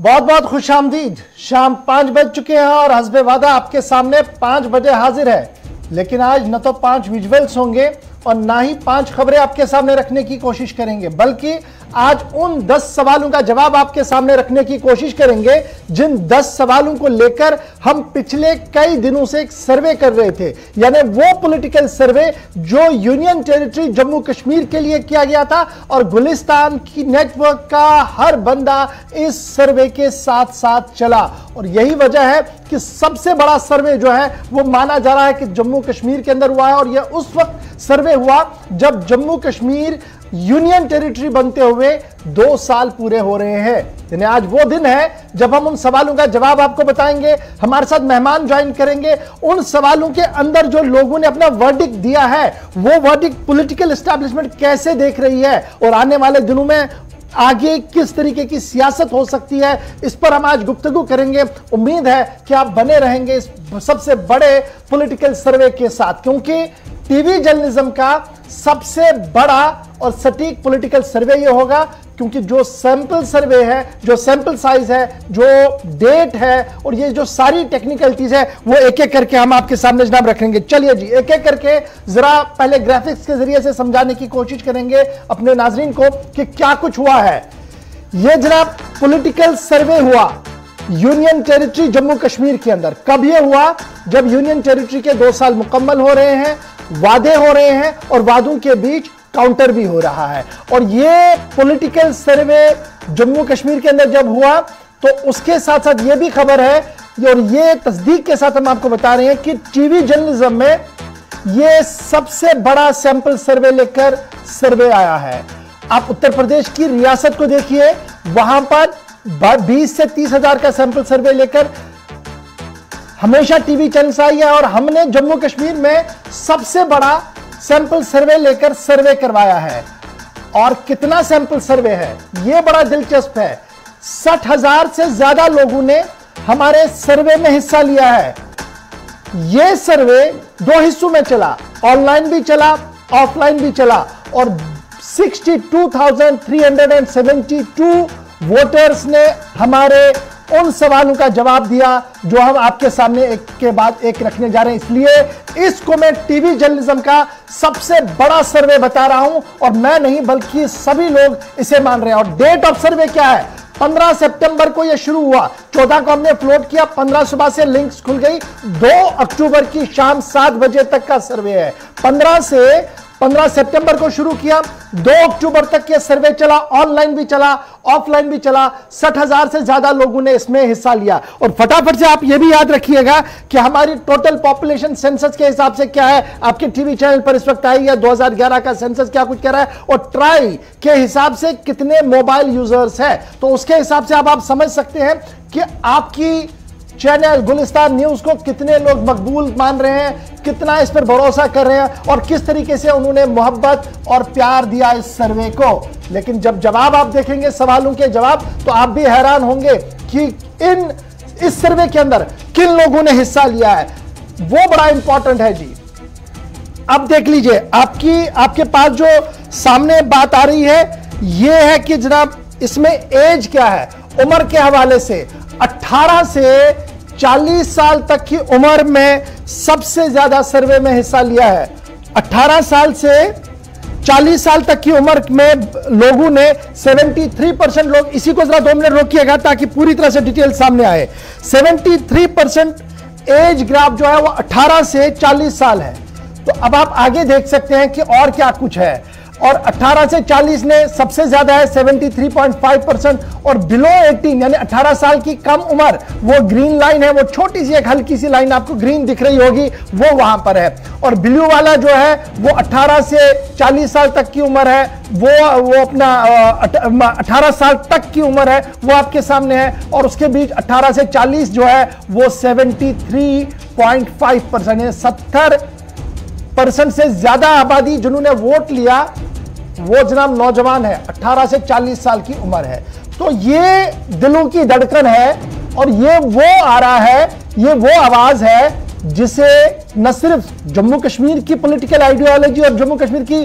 बहुत बहुत खुश आमदीद। शाम 5 बज चुके हैं और हस्बे वादा आपके सामने 5 बजे हाजिर है। लेकिन आज न तो 5 विजुअल्स होंगे और ना ही 5 खबरें आपके सामने रखने की कोशिश करेंगे, बल्कि आज उन 10 सवालों का जवाब आपके सामने रखने की कोशिश करेंगे जिन 10 सवालों को लेकर हम पिछले कई दिनों से एक सर्वे कर रहे थे। यानी वो पॉलिटिकल सर्वे जो यूनियन टेरिटरी जम्मू कश्मीर के लिए किया गया था और गुलिस्तान की नेटवर्क का हर बंदा इस सर्वे के साथ साथ चला। और यही वजह है कि सबसे बड़ा सर्वे जो है वो माना जा रहा है कि जम्मू कश्मीर के अंदर हुआ है। और यह उस वक्त सर्वे हुआ जब जम्मू कश्मीर यूनियन टेरिटरी बनते हुए 2 साल पूरे हो रहे हैं। यानी आज वो दिन है जब हम उन सवालों का जवाब आपको बताएंगे। हमारे साथ मेहमान ज्वाइन करेंगे। उन सवालों के अंदर जो लोगों ने अपना वर्डिक्ट दिया है वो वर्डिक्ट पॉलिटिकल एस्टैब्लिशमेंट कैसे देख रही है और आने वाले दिनों में आगे किस तरीके की सियासत हो सकती है, इस पर हम आज गुफ्तगू करेंगे। उम्मीद है कि आप बने रहेंगे इस सबसे बड़े पॉलिटिकल सर्वे के साथ, क्योंकि टीवी जर्नलिज्म का सबसे बड़ा और सटीक पॉलिटिकल सर्वे यह होगा, क्योंकि जो सैंपल सर्वे है, जो सैंपल साइज है, जो डेट है और ये जो सारी टेक्निकलिटीज है वो एक एक करके हम आपके सामने जनाब रखेंगे। चलिए जी, एक एक करके जरा पहले ग्राफिक्स के जरिए से समझाने की कोशिश करेंगे अपने नाजरीन को कि क्या कुछ हुआ है। ये जनाब पॉलिटिकल सर्वे हुआ यूनियन टेरिटरी जम्मू कश्मीर के अंदर। कब यह हुआ? जब यूनियन टेरिटरी के 2 साल मुकम्मल हो रहे हैं, वादे हो रहे हैं और वादों के बीच काउंटर भी हो रहा है। और ये पॉलिटिकल सर्वे जम्मू कश्मीर के अंदर जब हुआ तो उसके साथ साथ ये भी खबर है और ये तस्दीक के साथ हम आपको बता रहे हैं कि टीवी जर्नलिज्म में ये सबसे बड़ा सैंपल सर्वे लेकर सर्वे आया है। आप उत्तर प्रदेश की रियासत को देखिए, वहां पर 20 से 30 हजार का सैंपल सर्वे लेकर हमेशा टीवी चैनल्स आई है और हमने जम्मू कश्मीर में सबसे बड़ा सैंपल सर्वे लेकर सर्वे करवाया है। और कितना सैंपल सर्वे है यह बड़ा दिलचस्प है। 60,000 से ज्यादा लोगों ने हमारे सर्वे में हिस्सा लिया है। यह सर्वे 2 हिस्सों में चला, ऑनलाइन भी चला, ऑफलाइन भी चला। और 62,372 वोटर्स ने हमारे उन सवालों का जवाब दिया जो हम आपके सामने एक के बाद एक रखने जा रहे हैं। इसलिए इसको मैं टीवी जर्नलिज्म का सबसे बड़ा सर्वे बता रहा हूं और मैं नहीं बल्कि सभी लोग इसे मान रहे हैं। और डेट ऑफ सर्वे क्या है? 15 सितंबर को यह शुरू हुआ, 14 को हमने फ्लोट किया, 15 सुबह से लिंक्स खुल गई। 2 अक्टूबर की शाम 7 बजे तक का सर्वे है। 15 सितंबर को शुरू किया, 2 अक्टूबर तक यह सर्वे चला, ऑनलाइन भी चला, ऑफलाइन भी चला। 60,000 से ज्यादा लोगों ने इसमें हिस्सा लिया। और फटाफट से आप यह भी याद रखिएगा कि हमारी टोटल पॉपुलेशन सेंसस के हिसाब से क्या है, आपके टीवी चैनल पर इस वक्त आई है 2011 का सेंसस क्या कुछ कह रहा है और ट्राई के हिसाब से कितने मोबाइल यूजर्स है, तो उसके हिसाब से आप समझ सकते हैं कि आपकी चैनल गुलिस्तान न्यूज को कितने लोग मकबूल मान रहे हैं, कितना इस पर भरोसा कर रहे हैं और किस तरीके से उन्होंने मोहब्बत और प्यार दिया इस सर्वे को। लेकिन जब जवाब आप देखेंगे, सवालों के जवाब, तो आप भी हैरान होंगे कि इस सर्वे के अंदर किन लोगों ने हिस्सा लिया है। वो बड़ा इंपॉर्टेंट है जी। अब देख लीजिए, आपके पास जो सामने बात आ रही है यह है कि जनाब इसमें एज क्या है। उम्र के हवाले से 18 से 40 साल तक की उम्र में सबसे ज्यादा सर्वे में हिस्सा लिया है। 18 साल से 40 साल तक की उम्र में लोगों ने 73% लोग, इसी को जरा 2 मिनट रोकिएगा ताकि पूरी तरह से डिटेल सामने आए। 73% एज ग्राफ जो है वो 18 से 40 साल है। तो अब आप आगे देख सकते हैं कि और क्या कुछ है। और 18 से 40 ने सबसे ज्यादा है 73.5%। और बिलो 18 यानी 18 साल की कम उम्र, वो ग्रीन लाइन है, वो छोटी सी एक हल्की सी लाइन आपको ग्रीन दिख रही होगी, वो वहां पर है। और ब्लू वाला जो है वो 18 से 40 साल तक की उम्र है, वो अपना 18 साल तक की उम्र है, वो आपके सामने है। और उसके बीच 18 से 40 जो है वो 73.5% है। 70% से ज्यादा आबादी जिन्होंने वोट लिया वो जनाब नौजवान है, 18 से 40 साल की उम्र है। तो ये दिलों की धड़कन है और ये वो आ रहा है, ये वो आवाज है जिसे न सिर्फ जम्मू कश्मीर की पॉलिटिकल आइडियोलॉजी और जम्मू कश्मीर की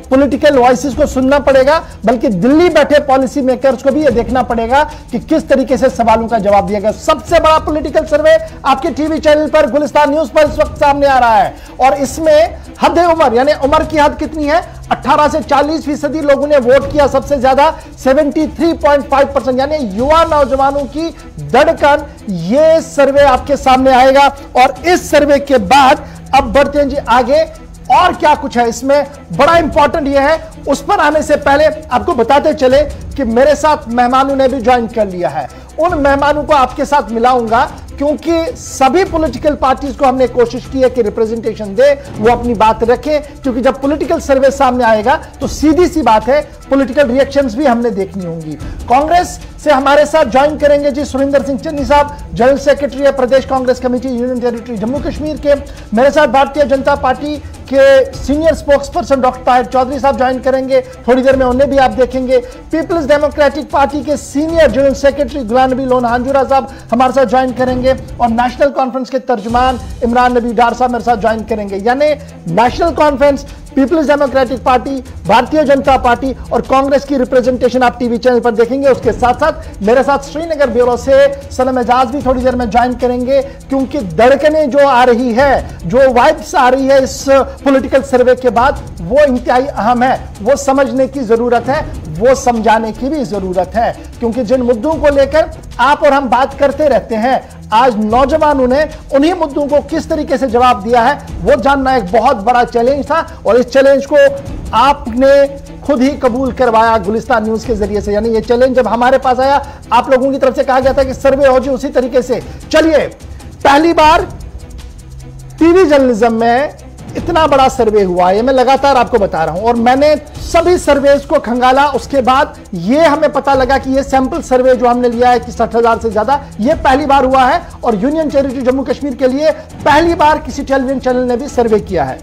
पॉलिटिकल वॉइसेस को सुनना पड़ेगा, बल्कि दिल्ली बैठे पॉलिसी मेकर्स को भी यह देखना पड़ेगा कि किस तरीके से सवालों का जवाब दिया गया। सबसे बड़ा पॉलिटिकल सर्वे आपके टीवी चैनल पर गुलिस्तान न्यूज पर इस वक्त सामने आ रहा है, और इसमें हद उम्र यानी उम्र की हद कितनी है, 18 से 40% लोगों ने वोट किया। सबसे ज्यादा 73.5% यानी युवा नौजवानों की धड़कन, यह सर्वे आपके सामने आएगा। और इस सर्वे के बाद अब बढ़ते हैं जी आगे, और क्या कुछ है इसमें बड़ा इंपॉर्टेंट यह है। उस पर आने से पहले आपको बताते चले कि मेरे साथ मेहमानों ने भी ज्वाइन कर लिया है। उन मेहमानों को आपके साथ मिलाऊंगा, क्योंकि सभी पॉलिटिकल पार्टीज को हमने कोशिश की है कि रिप्रेजेंटेशन दे, वो अपनी बात रखें, क्योंकि जब पॉलिटिकल सर्वे सामने आएगा तो सीधी सी बात है पॉलिटिकल रिएक्शंस भी हमने देखनी होंगी। कांग्रेस से हमारे साथ ज्वाइन करेंगे जी सुरिंदर सिंह चन्नी साहब, जनरल सेक्रेटरी है प्रदेश Congress committee union territory Jammu Kashmir के। मेरे साथ भारतीय जनता पार्टी के senior spokesperson doctor Tahir Chaudhary साहब ज्वाइन करेंगे, थोड़ी देर में उन्हें भी आप देखेंगे। पीपल्स डेमोक्रेटिक पार्टी के senior general secretary Ghulam Nabi Lone Hanjura साहब हमारे साथ ज्वाइन करेंगे, और नेशनल कॉन्फ्रेंस के तर्जुमान इमरान नबी डार साहब मेरे साथ ज्वाइन करेंगे। यानी नेशनल कॉन्फ्रेंस, पीपल्स डेमोक्रेटिक पार्टी, भारतीय जनता पार्टी और कांग्रेस की रिप्रेजेंटेशन आप टीवी चैनल पर देखेंगे। उसके साथ साथ मेरे साथ श्रीनगर ब्यूरो से सनम एजाज भी थोड़ी देर में ज्वाइन करेंगे, क्योंकि धड़कनें जो आ रही है, जो वाइब्स आ रही है इस पॉलिटिकल सर्वे के बाद, वो इंतहाई अहम है। वो समझने की जरूरत है, वो समझाने की भी जरूरत है, क्योंकि जिन मुद्दों को लेकर आप और हम बात करते रहते हैं, आज नौजवानों ने उन्हीं मुद्दों को किस तरीके से जवाब दिया है, वो जानना एक बहुत बड़ा चैलेंज था। और इस चैलेंज को आपने खुद ही कबूल करवाया गुलिस्तान न्यूज के जरिए से। यानी ये चैलेंज जब हमारे पास आया, आप लोगों की तरफ से कहा गया था कि सर्वे हो जी उसी तरीके से। चलिए, पहली बार टीवी जर्नलिज्म में इतना बड़ा सर्वे हुआ, ये मैं लगातार आपको बता रहा हूं, और मैंने सभी सर्वेज को खंगाला। उसके बाद ये हमें पता लगा कि ये सैंपल सर्वे जो हमने लिया है कि 60,000 से ज्यादा, ये पहली बार हुआ है, और यूनियन टेरिटरी जम्मू कश्मीर के लिए पहली बार किसी टेलीविजन चैनल ने भी सर्वे किया है।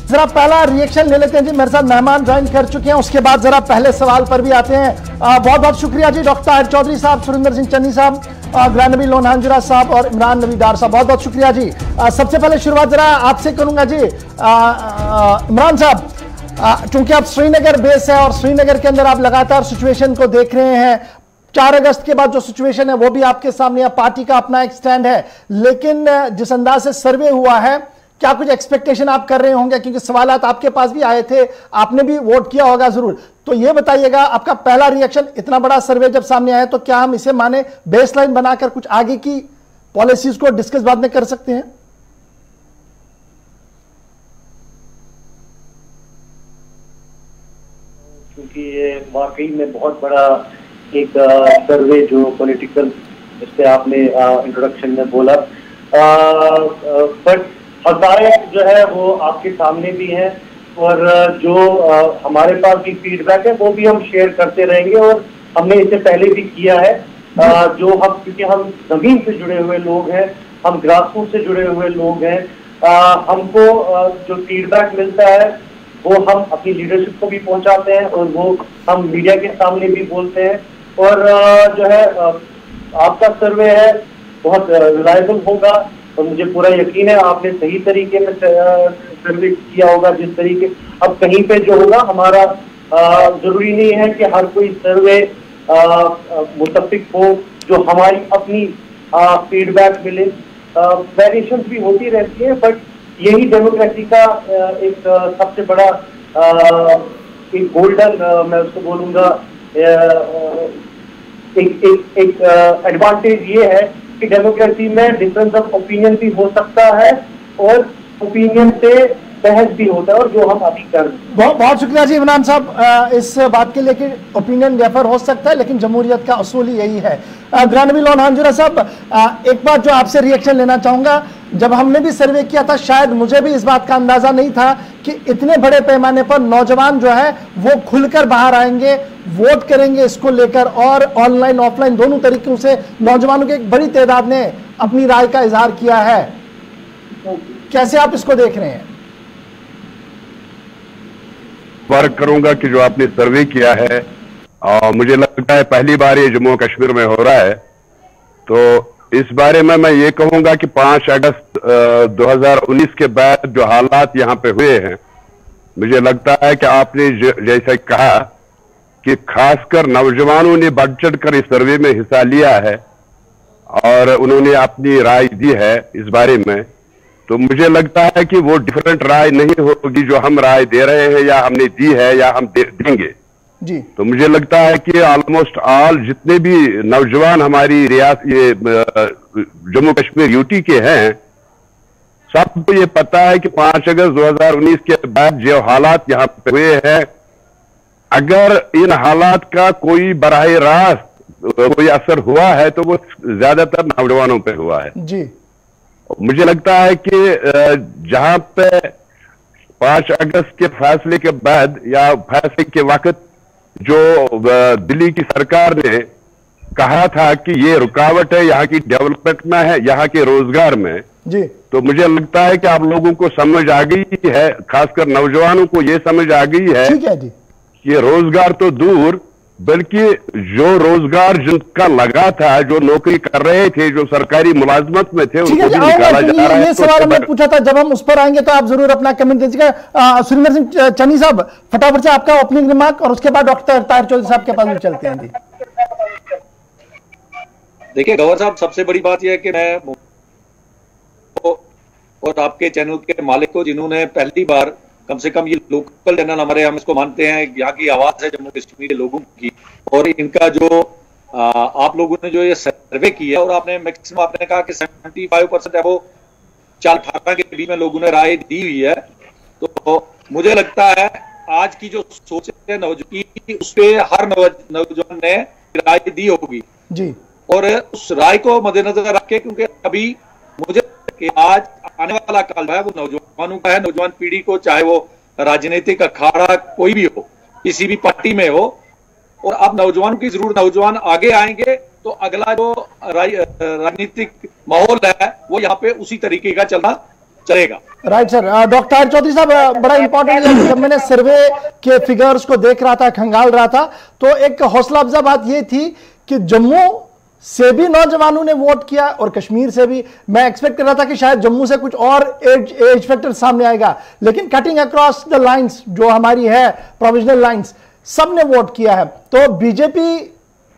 जरा पहला रिएक्शन ले लेते हैं जी, मेरे साथ मेहमान ज्वाइन कर चुके हैं, उसके बाद जरा पहले सवाल पर भी आते हैं। बहुत बहुत शुक्रिया जी डॉक्टर ताहिर चौधरी साहब, सुरिंदर सिंह चन्नी साहब, गुलाम नबी लोन हांजुरा साहब और इमरान नबी डार साहब, बहुत बहुत शुक्रिया जी। सबसे पहले शुरुआत जरा आपसे करूंगा जी। इमरान साहब, चूंकि आप श्रीनगर बेस है और श्रीनगर के अंदर आप लगातार सिचुएशन को देख रहे हैं, 4 अगस्त के बाद जो सिचुएशन है वो भी आपके सामने, पार्टी का अपना एक स्टैंड है, लेकिन जिस अंदाज से सर्वे हुआ है, क्या कुछ एक्सपेक्टेशन आप कर रहे होंगे, क्योंकि सवालात आपके पास भी आए थे, आपने भी वोट किया होगा जरूर, तो ये बताइएगा आपका पहला रिएक्शन। इतना बड़ा सर्वे जब सामने आया तो क्या हम इसे माने बेसलाइन बनाकर कुछ आगे की पॉलिसीज को डिस्कस बाद में कर सकते हैं? क्योंकि ये वाकई में बहुत बड़ा एक सर्वे जो पॉलिटिकल, जिससे आपने इंट्रोडक्शन में बोला, बट हक़ाइक़ जो है वो आपके सामने भी हैं, और जो हमारे पास भी फीडबैक है वो भी हम शेयर करते रहेंगे, और हमने इससे पहले भी किया है। जो हम, क्योंकि हम जमीन से जुड़े हुए लोग हैं, हम ग्रासरूट से जुड़े हुए लोग हैं, हमको जो फीडबैक मिलता है वो हम अपनी लीडरशिप को भी पहुंचाते हैं, और वो हम मीडिया के सामने भी बोलते हैं। और जो है आपका सर्वे है बहुत रिलायबल होगा, और मुझे पूरा यकीन है आपने सही तरीके में सर्वे किया होगा। जिस तरीके अब कहीं पे जो होगा, हमारा जरूरी नहीं है कि हर कोई सर्वे मुतफिक हो, जो हमारी अपनी फीडबैक मिले, वेरिएशंस भी होती रहती है, बट यही डेमोक्रेसी का एक सबसे बड़ा एक गोल्डन, मैं उसको बोलूँगा, एक एडवांटेज ये है कि डेमोक्रेसी में डिफरेंस ऑफ ओपिनियन भी हो सकता है, और ओपिनियन से बहस भी होता है, और जो हम अभी कर। बहुत बहुत शुक्रिया जी इमरान साहब इस बात के लिए कि ओपिनियन डिफर हो सकता है, लेकिन जमहूरियत का असूल ही यही है। गुलाम नबी लोन हांजुरा साहब, एक बात जो आपसे रिएक्शन लेना चाहूंगा, जब हमने भी सर्वे किया था, शायद मुझे भी इस बात का अंदाजा नहीं था कि इतने बड़े पैमाने पर नौजवान जो है वो खुलकर बाहर आएंगे, वोट करेंगे इसको लेकर, और ऑनलाइन ऑफलाइन दोनों तरीकों से नौजवानों की एक बड़ी तादाद ने अपनी राय का इजहार किया है। कैसे आप इसको देख रहे हैं? वर्क करूंगा कि जो आपने सर्वे किया है, मुझे लगता है पहली बार ये जम्मू कश्मीर में हो रहा है। तो इस बारे में मैं ये कहूंगा कि 5 अगस्त 2019 के बाद जो हालात यहाँ पे हुए हैं, मुझे लगता है कि आपने जैसे कहा कि खासकर नौजवानों ने बढ़ चढ़ कर इस सर्वे में हिस्सा लिया है और उन्होंने अपनी राय दी है इस बारे में। तो मुझे लगता है कि वो डिफरेंट राय नहीं होगी जो हम राय दे रहे हैं या हमने दी है या हम देंगे जी। तो मुझे लगता है कि ऑलमोस्ट ऑल जितने भी नौजवान हमारी रियासत ये जम्मू कश्मीर यूटी के हैं, सबको ये पता है कि 5 अगस्त 2019 के बाद जो हालात यहाँ पे हुए हैं, अगर इन हालात का कोई बराह रास्त कोई असर हुआ है तो वो ज्यादातर नौजवानों पे हुआ है जी। मुझे लगता है कि जहां पे 5 अगस्त के फैसले के बाद या फैसले के वक्त जो दिल्ली की सरकार ने कहा था कि ये रुकावट है यहाँ की डेवलपमेंट में है, यहाँ के रोजगार में जी, तो मुझे लगता है कि आप लोगों को समझ आ गई है, खासकर नौजवानों को ये समझ आ गई है ठीक है जी, कि रोजगार तो दूर बल्कि जो रोजगार जिनका लगा था, जो नौकरी कर रहे थे, जो सरकारी मुलाजमत में थे, उनको भी निकाला जा रहा है। ये सवाल हमने पूछा था, जब हम उस पर आएंगे तो आप जरूर अपना कमेंट दीजिएगा। सुरेंद्र सिंह चन्नी साहब, फटाफट से आपका ओपनिंग रिमार्क और उसके बाद डॉक्टर ताहिर चौधरी साहब के पास भी चलते हैं जी। देखिए गवर्नर साहब, सबसे बड़ी बात यह है कि मैं और आपके चैनल के मालिक को, जिन्होंने पहली बार कम से कम ये लोकल चैनल हमारे, हम इसको मानते हैं यहाँ की आवाज है जम्मू कश्मीर के लोगों की, और इनका जो आप लोगों ने जो ये सर्वे किया और आपने मैक्सिमम आपने कहा कि 75% है वो 4-18 के बीच में लोगों ने राय दी हुई है। तो मुझे लगता है आज की जो सोच है नौजवान, उस पर हर नौजवान ने राय दी होगी जी, और उस राय को मद्देनजर रख के, क्योंकि अभी मुझे कि आज आने वाला काल है वो नौजवानों का है, नौजवान पीढ़ी को, चाहे वो राजनीतिक अखाड़ा कोई भी हो, किसी भी पार्टी में हो, और अब नौजवानों की जरूर नौजवान आगे आएंगे तो अगला जो राजनीतिक माहौल है वो यहाँ पे उसी तरीके का चलेगा। Right sir. डॉक्टर चौधरी साहब, बड़ा इंपॉर्टेंट है, जब मैंने सर्वे के फिगर्स को देख रहा था, खंगाल रहा था, तो एक हौसला अफजा बात ये थी कि जम्मू से भी नौजवानों ने वोट किया और कश्मीर से भी। मैं एक्सपेक्ट कर रहा था कि शायद जम्मू से कुछ और एज फैक्टर सामने आएगा, लेकिन कटिंग अक्रॉस द लाइंस जो हमारी है प्रोविजनल लाइंस, सब ने वोट किया है। तो बीजेपी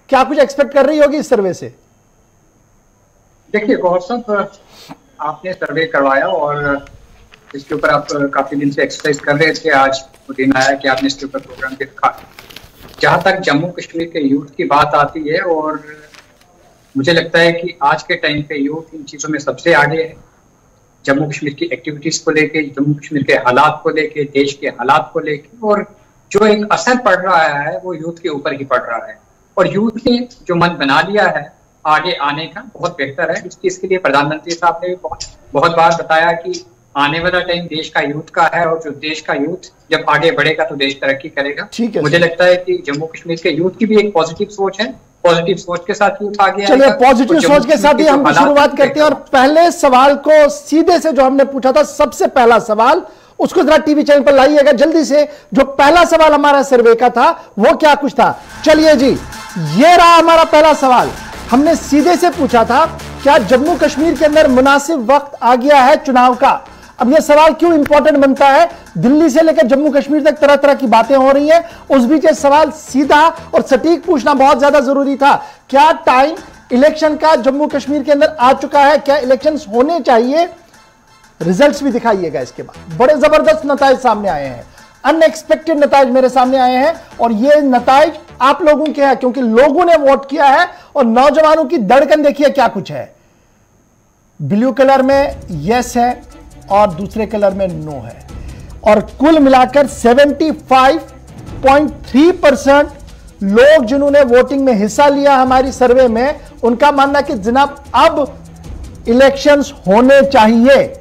क्या कुछ एक्सपेक्ट कर रही होगी इस सर्वे से? देखिए गौर साहब, आपने सर्वे करवाया और इसके ऊपर आप काफी दिन से एक्सरसाइज कर रहे थे, आज वो दिन आया कि आपने इसके ऊपर प्रोग्राम भी रखा। जहां तक जम्मू कश्मीर के यूथ की बात आती है, और मुझे लगता है कि आज के टाइम पे यूथ इन चीजों में सबसे आगे है, जम्मू कश्मीर की एक्टिविटीज को लेके, जम्मू कश्मीर के हालात को लेके, देश के हालात को लेके, और जो एक असर पड़ रहा है वो यूथ के ऊपर ही पड़ रहा है। और यूथ ने जो मन बना लिया है आगे आने का, बहुत बेहतर है। इसके लिए प्रधानमंत्री साहब ने बहुत बार बताया कि आने वाला टाइम देश का यूथ का है, और जो देश का यूथ जब आगे बढ़ेगा तो देश तरक्की करेगा। मुझे लगता है कि जम्मू कश्मीर के यूथ की भी एक पॉजिटिव सोच है, पॉजिटिव सोच के साथ यूथ आगे। चलिए पॉजिटिव सोच के साथ ही हम शुरुआत करते हैं, और पहले सवाल को सीधे से जो हमने पूछा था, सबसे पहला सवाल, उसको जरा टीवी चैनल पर लाइएगा जल्दी से। जो पहला सवाल हमारा सर्वे का था वो क्या कुछ था? चलिए जी, ये रहा हमारा पहला सवाल। हमने सीधे से पूछा था, क्या जम्मू कश्मीर के अंदर मुनासिब वक्त आ गया है चुनाव का? अब यह सवाल क्यों इंपॉर्टेंट बनता है? दिल्ली से लेकर जम्मू कश्मीर तक तरह तरह की बातें हो रही हैं, उस बीच सवाल सीधा और सटीक पूछना बहुत ज्यादा जरूरी था। क्या टाइम इलेक्शन का जम्मू कश्मीर के अंदर आ चुका है? क्या इलेक्शंस होने चाहिए? रिजल्ट्स भी दिखाइएगा। इसके बाद बड़े जबरदस्त नताइज सामने आए हैं, अनएक्सपेक्टेड नताइज मेरे सामने आए हैं, और ये नताइज आप लोगों के हैं क्योंकि लोगों ने वोट किया है। और नौजवानों की धड़कन देखिए क्या कुछ है। ब्लू कलर में यस है और दूसरे कलर में नो है, और कुल मिलाकर 75.3% लोग जिन्होंने वोटिंग में हिस्सा लिया हमारी सर्वे में, उनका मानना कि जनाब अब इलेक्शंस होने चाहिए,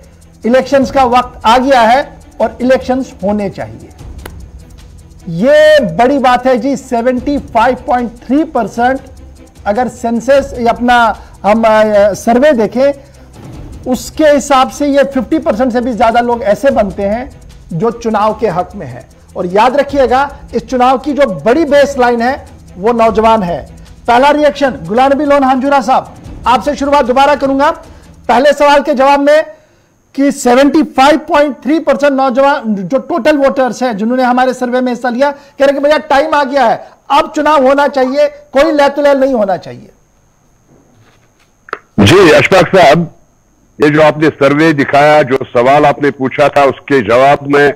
इलेक्शंस का वक्त आ गया है और इलेक्शंस होने चाहिए। यह बड़ी बात है जी। 75.3% अगर सेंसस अपना हम सर्वे देखें उसके हिसाब से ये 50% से भी ज्यादा लोग ऐसे बनते हैं जो चुनाव के हक में है। और याद रखिएगा, इस चुनाव की जो बड़ी बेस लाइन है वो नौजवान है। पहला रिएक्शन गुलाम नबी लोन हांजुरा साहब, आपसे शुरुआत दोबारा करूंगा। पहले सवाल के जवाब में कि 75.3% नौजवान जो टोटल वोटर्स हैं जिन्होंने हमारे सर्वे में हिस्सा लिया, कह रहे कि भैया टाइम आ गया है, अब चुनाव होना चाहिए, कोई लैतुलैल नहीं होना चाहिए। जी अशफाक साहब, ये जो आपने सर्वे दिखाया, जो सवाल आपने पूछा था, उसके जवाब में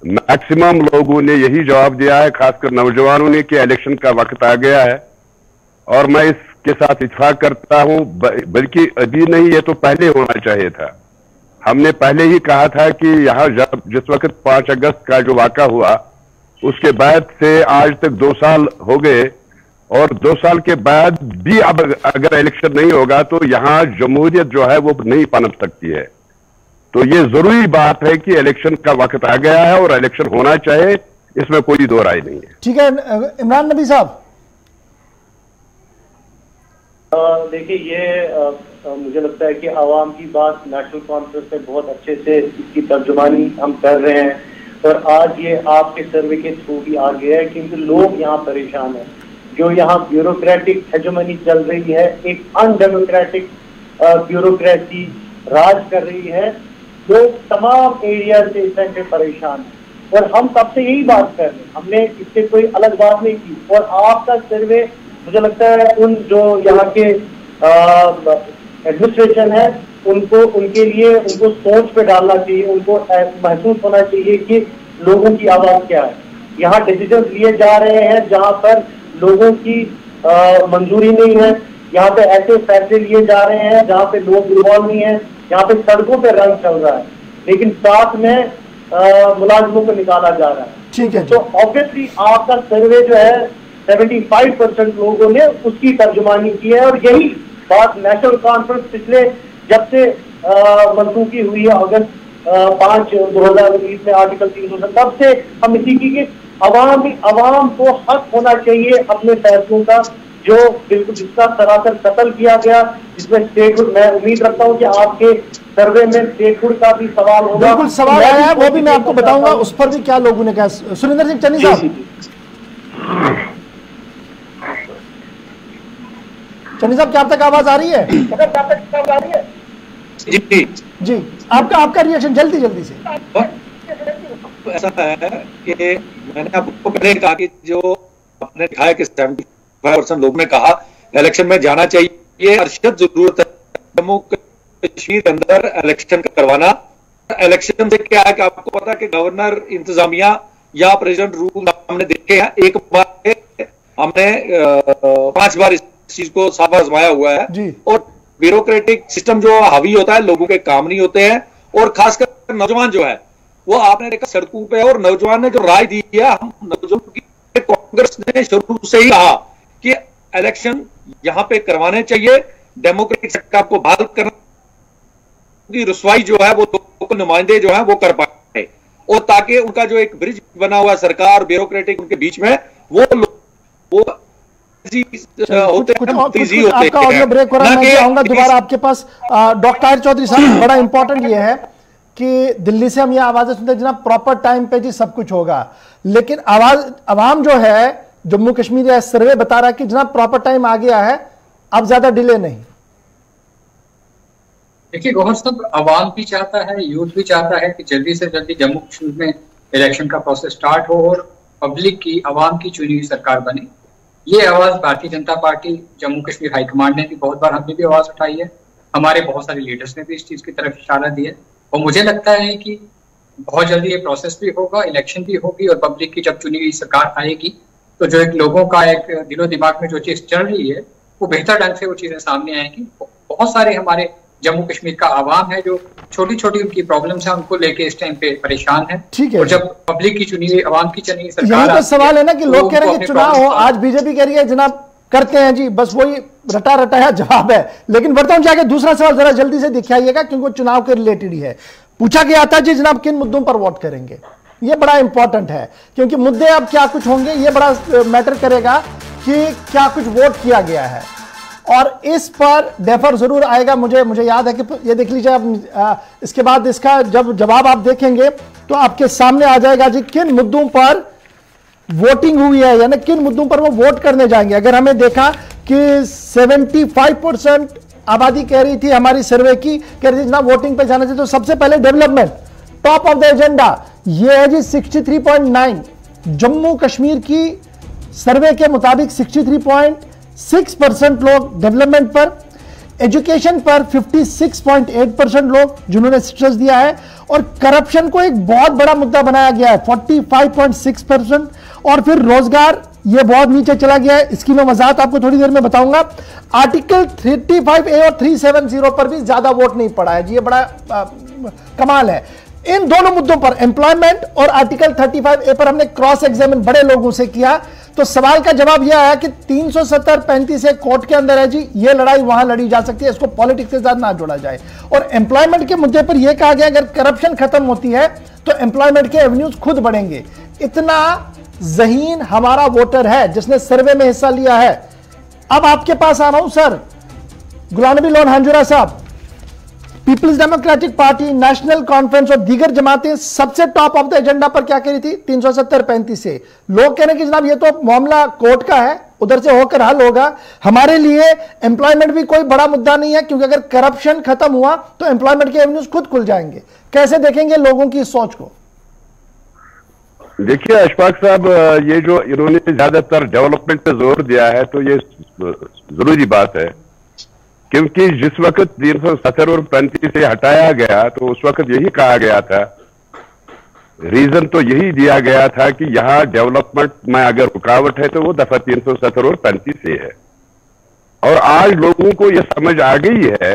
मैक्सिमम लोगों ने यही जवाब दिया है, खासकर नौजवानों ने, कि इलेक्शन का वक्त आ गया है। और मैं इसके साथ इत्तेफाक करता हूं, बल्कि अभी नहीं, ये तो पहले होना चाहिए था। हमने पहले ही कहा था कि यहां जब जिस वक्त 5 अगस्त का जो वाक़ा हुआ, उसके बाद से आज तक 2 साल हो गए, और 2 साल के बाद भी अब अगर इलेक्शन नहीं होगा तो यहां जमहूरियत जो है वो नहीं पनप सकती है। तो ये जरूरी बात है कि इलेक्शन का वक्त आ गया है और इलेक्शन होना चाहिए, इसमें कोई दो राय नहीं है। ठीक है, इमरान नबी साहब। देखिए, ये मुझे लगता है कि आवाम की बात नेशनल कॉन्फ्रेंस में बहुत अच्छे से इसकी तर्जुमानी हम कर रहे हैं, और आज ये आपके सर्वे के थ्रू भी आ गया है, क्योंकि लोग यहाँ परेशान हैं। जो यहाँ ब्यूरोक्रेटिक हेजेमनी चल रही है, एक अनडेमोक्रेटिक ब्यूरोक्रेसी राज कर रही है, लोग तमाम एरिया से इससे परेशान हैं। और हम तब से यही बात कर रहे हैं, हमने इससे कोई अलग बात नहीं की। और आपका सर्वे मुझे लगता है उन जो यहाँ के एडमिनिस्ट्रेशन है, उनको उनके लिए उनको सोच पे डालना चाहिए, उनको महसूस होना चाहिए कि लोगों की आवाज क्या है। यहाँ डिसीजन लिए जा रहे हैं जहाँ पर लोगों की मंजूरी नहीं है, यहाँ पे ऐसे फैसले लिए जा रहे हैं जहाँ पे लोग इन्वॉल्व नहीं है, यहाँ पे सड़कों पे रंग चल रहा है, लेकिन साथ में मुलाजिमों को निकाला जा रहा है। ठीक है, तो ऑब्वियसली आपका सर्वे जो है 75% लोगों ने उसकी तर्जुमानी की है। और यही बात नेशनल कॉन्फ्रेंस पिछले जब से मनसूखी हुई है अगस्त 5, 2019 में आर्टिकल 300 से, तब से हम इसी की अवाम को हक होना चाहिए अपने फैसलों का, जो बिल्कुल जिसका सरासर कत्ल किया गया, जिसमें स्टेटहुड, मैं उम्मीद रखता हूं कि आपके सर्वे में स्टेटहुड का भी सवाल होगा। बिल्कुल सवाल आया है, वो भी मैं आपको बताऊंगा उस पर भी क्या लोगों ने कहा। सुरेंद्र सिंह चन्नी साहब, चन्नी साहब, क्या आप तक आवाज आ रही है? जी जी, आपका रिएक्शन जल्दी से। ऐसा है कि मैंने आपको पहले कहा कि जो आपने दिखाया कि 75% लोगों ने कहा इलेक्शन में जाना चाहिए, अर्शद जरूरत है जम्मू कश्मीर के अंदर इलेक्शन करवाना। इलेक्शन से क्या है कि आपको पता है कि गवर्नर, इंतजामिया या प्रेसिडेंट रूल हमने देखे हैं। एक बार हमने 5 बार इस चीज को साफ आजमाया हुआ है जी। और ब्यूरोक्रेटिक सिस्टम जो हावी होता है, लोगों के काम नहीं होते हैं। और खासकर नौजवान जो है वो आपने देखा सड़कों पे, और नौजवान ने जो राय दी है, हम नौजवान की कांग्रेस ने शुरू से ही कहा कि इलेक्शन यहां पे करवाने चाहिए, डेमोक्रेटिक सरकार को बहाल करना की रुसवाई जो है वो लोकल नुमाइंदे जो है वो कर पाए, और ताकि उनका जो एक ब्रिज बना हुआ सरकार ब्यूरोक्रेटिक उनके बीच में वो होते हैं। आपका ऑडियो ब्रेक हो रहा है, मैं आऊंगा दोबारा आपके पास। डॉक्टर चौधरी साहब, बड़ा इंपॉर्टेंट ये है कि दिल्ली से हम ये आवाजें सुनते हैं जनाब प्रॉपर टाइम पे जी सब कुछ होगा, लेकिन आवाम जो है जम्मू कश्मीर या सर्वे बता रहा है कि जनाब प्रॉपर टाइम आ गया है, अब ज्यादा डिले नहीं। देखिए गौहर साहब, आवाम भी चाहता है, यूथ भी चाहता है कि जल्दी से जल्दी जम्मू कश्मीर में इलेक्शन का प्रोसेस स्टार्ट हो और पब्लिक की, आवाम की चुनी हुई सरकार बने। ये आवाज भारतीय जनता पार्टी जम्मू कश्मीर हाईकमांड ने भी बहुत बार, हमने भी आवाज उठाई है, हमारे बहुत सारे लीडर्स ने भी इस चीज की तरफ इशारा दिया, और मुझे लगता है कि बहुत जल्दी ये प्रोसेस भी होगा, इलेक्शन भी होगी, और पब्लिक की जब चुनी हुई सरकार आएगी तो जो एक लोगों का एक दिलो दिमाग में जो चीज चल रही है वो बेहतर ढंग से वो चीजें सामने आएंगी। बहुत सारे हमारे जम्मू कश्मीर का आवाम है जो छोटी छोटी उनकी प्रॉब्लम्स है, उनको लेके इस टाइम पे परेशान है। ठीक है, और जब पब्लिक की चुनी हुई, आवाम की चुनी हुई सरकार, यही तो सवाल है ना कि लोग कह रहे हैं कि चुनाव हो, आज बीजेपी कह रही है जनाब करते हैं जी, बस वही रटाया जवाब है। लेकिन बढ़ता हूं, जाके दूसरा सवाल जरा जल्दी से दिखाइएगा क्योंकि चुनाव के रिलेटेड ही है। पूछा गया था जी जनाब किन मुद्दों पर वोट करेंगे, ये बड़ा इंपॉर्टेंट है क्योंकि मुद्दे अब क्या कुछ होंगे ये बड़ा मैटर करेगा कि क्या कुछ वोट किया गया है। और इस पर डेफर जरूर आएगा। मुझे याद है कि ये देख लीजिए आप, इसके बाद इसका जब जवाब आप देखेंगे तो आपके सामने आ जाएगा जी किन मुद्दों पर वोटिंग हुई है, यानी किन मुद्दों पर वो वोट करने जाएंगे। अगर हमें देखा कि 75% आबादी कह रही थी, हमारी सर्वे की कह रही थी ना वोटिंग पे जाना चाहिए, तो सबसे पहले development top of the agenda ये है जी 63.9। जम्मू कश्मीर की सर्वे के मुताबिक 63.6% लोग डेवलपमेंट पर, एजुकेशन पर 56.8% लोग जिन्होंने स्ट्रेस दिया है, और करप्शन को एक बहुत बड़ा मुद्दा बनाया गया है 45.6%, और फिर रोजगार ये बहुत नीचे चला गया है। इसकी मैं वजाहत आपको थोड़ी देर में बताऊंगा। आर्टिकल 35A और 370 पर भी ज्यादा वोट नहीं पड़ा है जी, ये बड़ा कमाल है। इन दोनों मुद्दों पर एम्प्लॉयमेंट और आर्टिकल 35A पर हमने क्रॉस एग्जामिन बड़े लोगों से किया, तो सवाल का जवाब यह आया कि 370-35 से कोर्ट के अंदर है जी, ये लड़ाई वहां लड़ी जा सकती है, इसको पॉलिटिक्स के साथ ना जोड़ा जाए। और एम्प्लॉयमेंट के मुद्दे पर यह कहा गया अगर करप्शन खत्म होती है तो एम्प्लॉयमेंट के एवेन्यूज खुद बढ़ेंगे। इतना ज़हीन हमारा वोटर है जिसने सर्वे में हिस्सा लिया है। अब आपके पास आ रहा हूं सर, गुलाम नबी लोन हांजुरा साहब, पीपल्स डेमोक्रेटिक पार्टी, नेशनल कॉन्फ्रेंस और दीगर जमातें सबसे टॉप ऑफ द एजेंडा पर क्या कह रही थी 370-35 से। लोग कह रहे हैं कि जनाब ये तो मामला कोर्ट का है, उधर से होकर हल होगा, हमारे लिए एम्प्लॉयमेंट भी कोई बड़ा मुद्दा नहीं है, क्योंकि अगर करप्शन खत्म हुआ तो एम्प्लॉयमेंट के एवेन्यूज खुद खुल जाएंगे। कैसे देखेंगे लोगों की सोच को? देखिए अशफाक साहब, ये जो इन्होंने ज्यादातर डेवलपमेंट पे जोर दिया है तो ये जरूरी बात है, क्योंकि जिस वक्त 370 और 35 से हटाया गया तो उस वक्त यही कहा गया था, रीजन तो यही दिया गया था कि यहां डेवलपमेंट में अगर रुकावट है तो वो दफा 370 और 35 से है। और आज लोगों को यह समझ आ गई है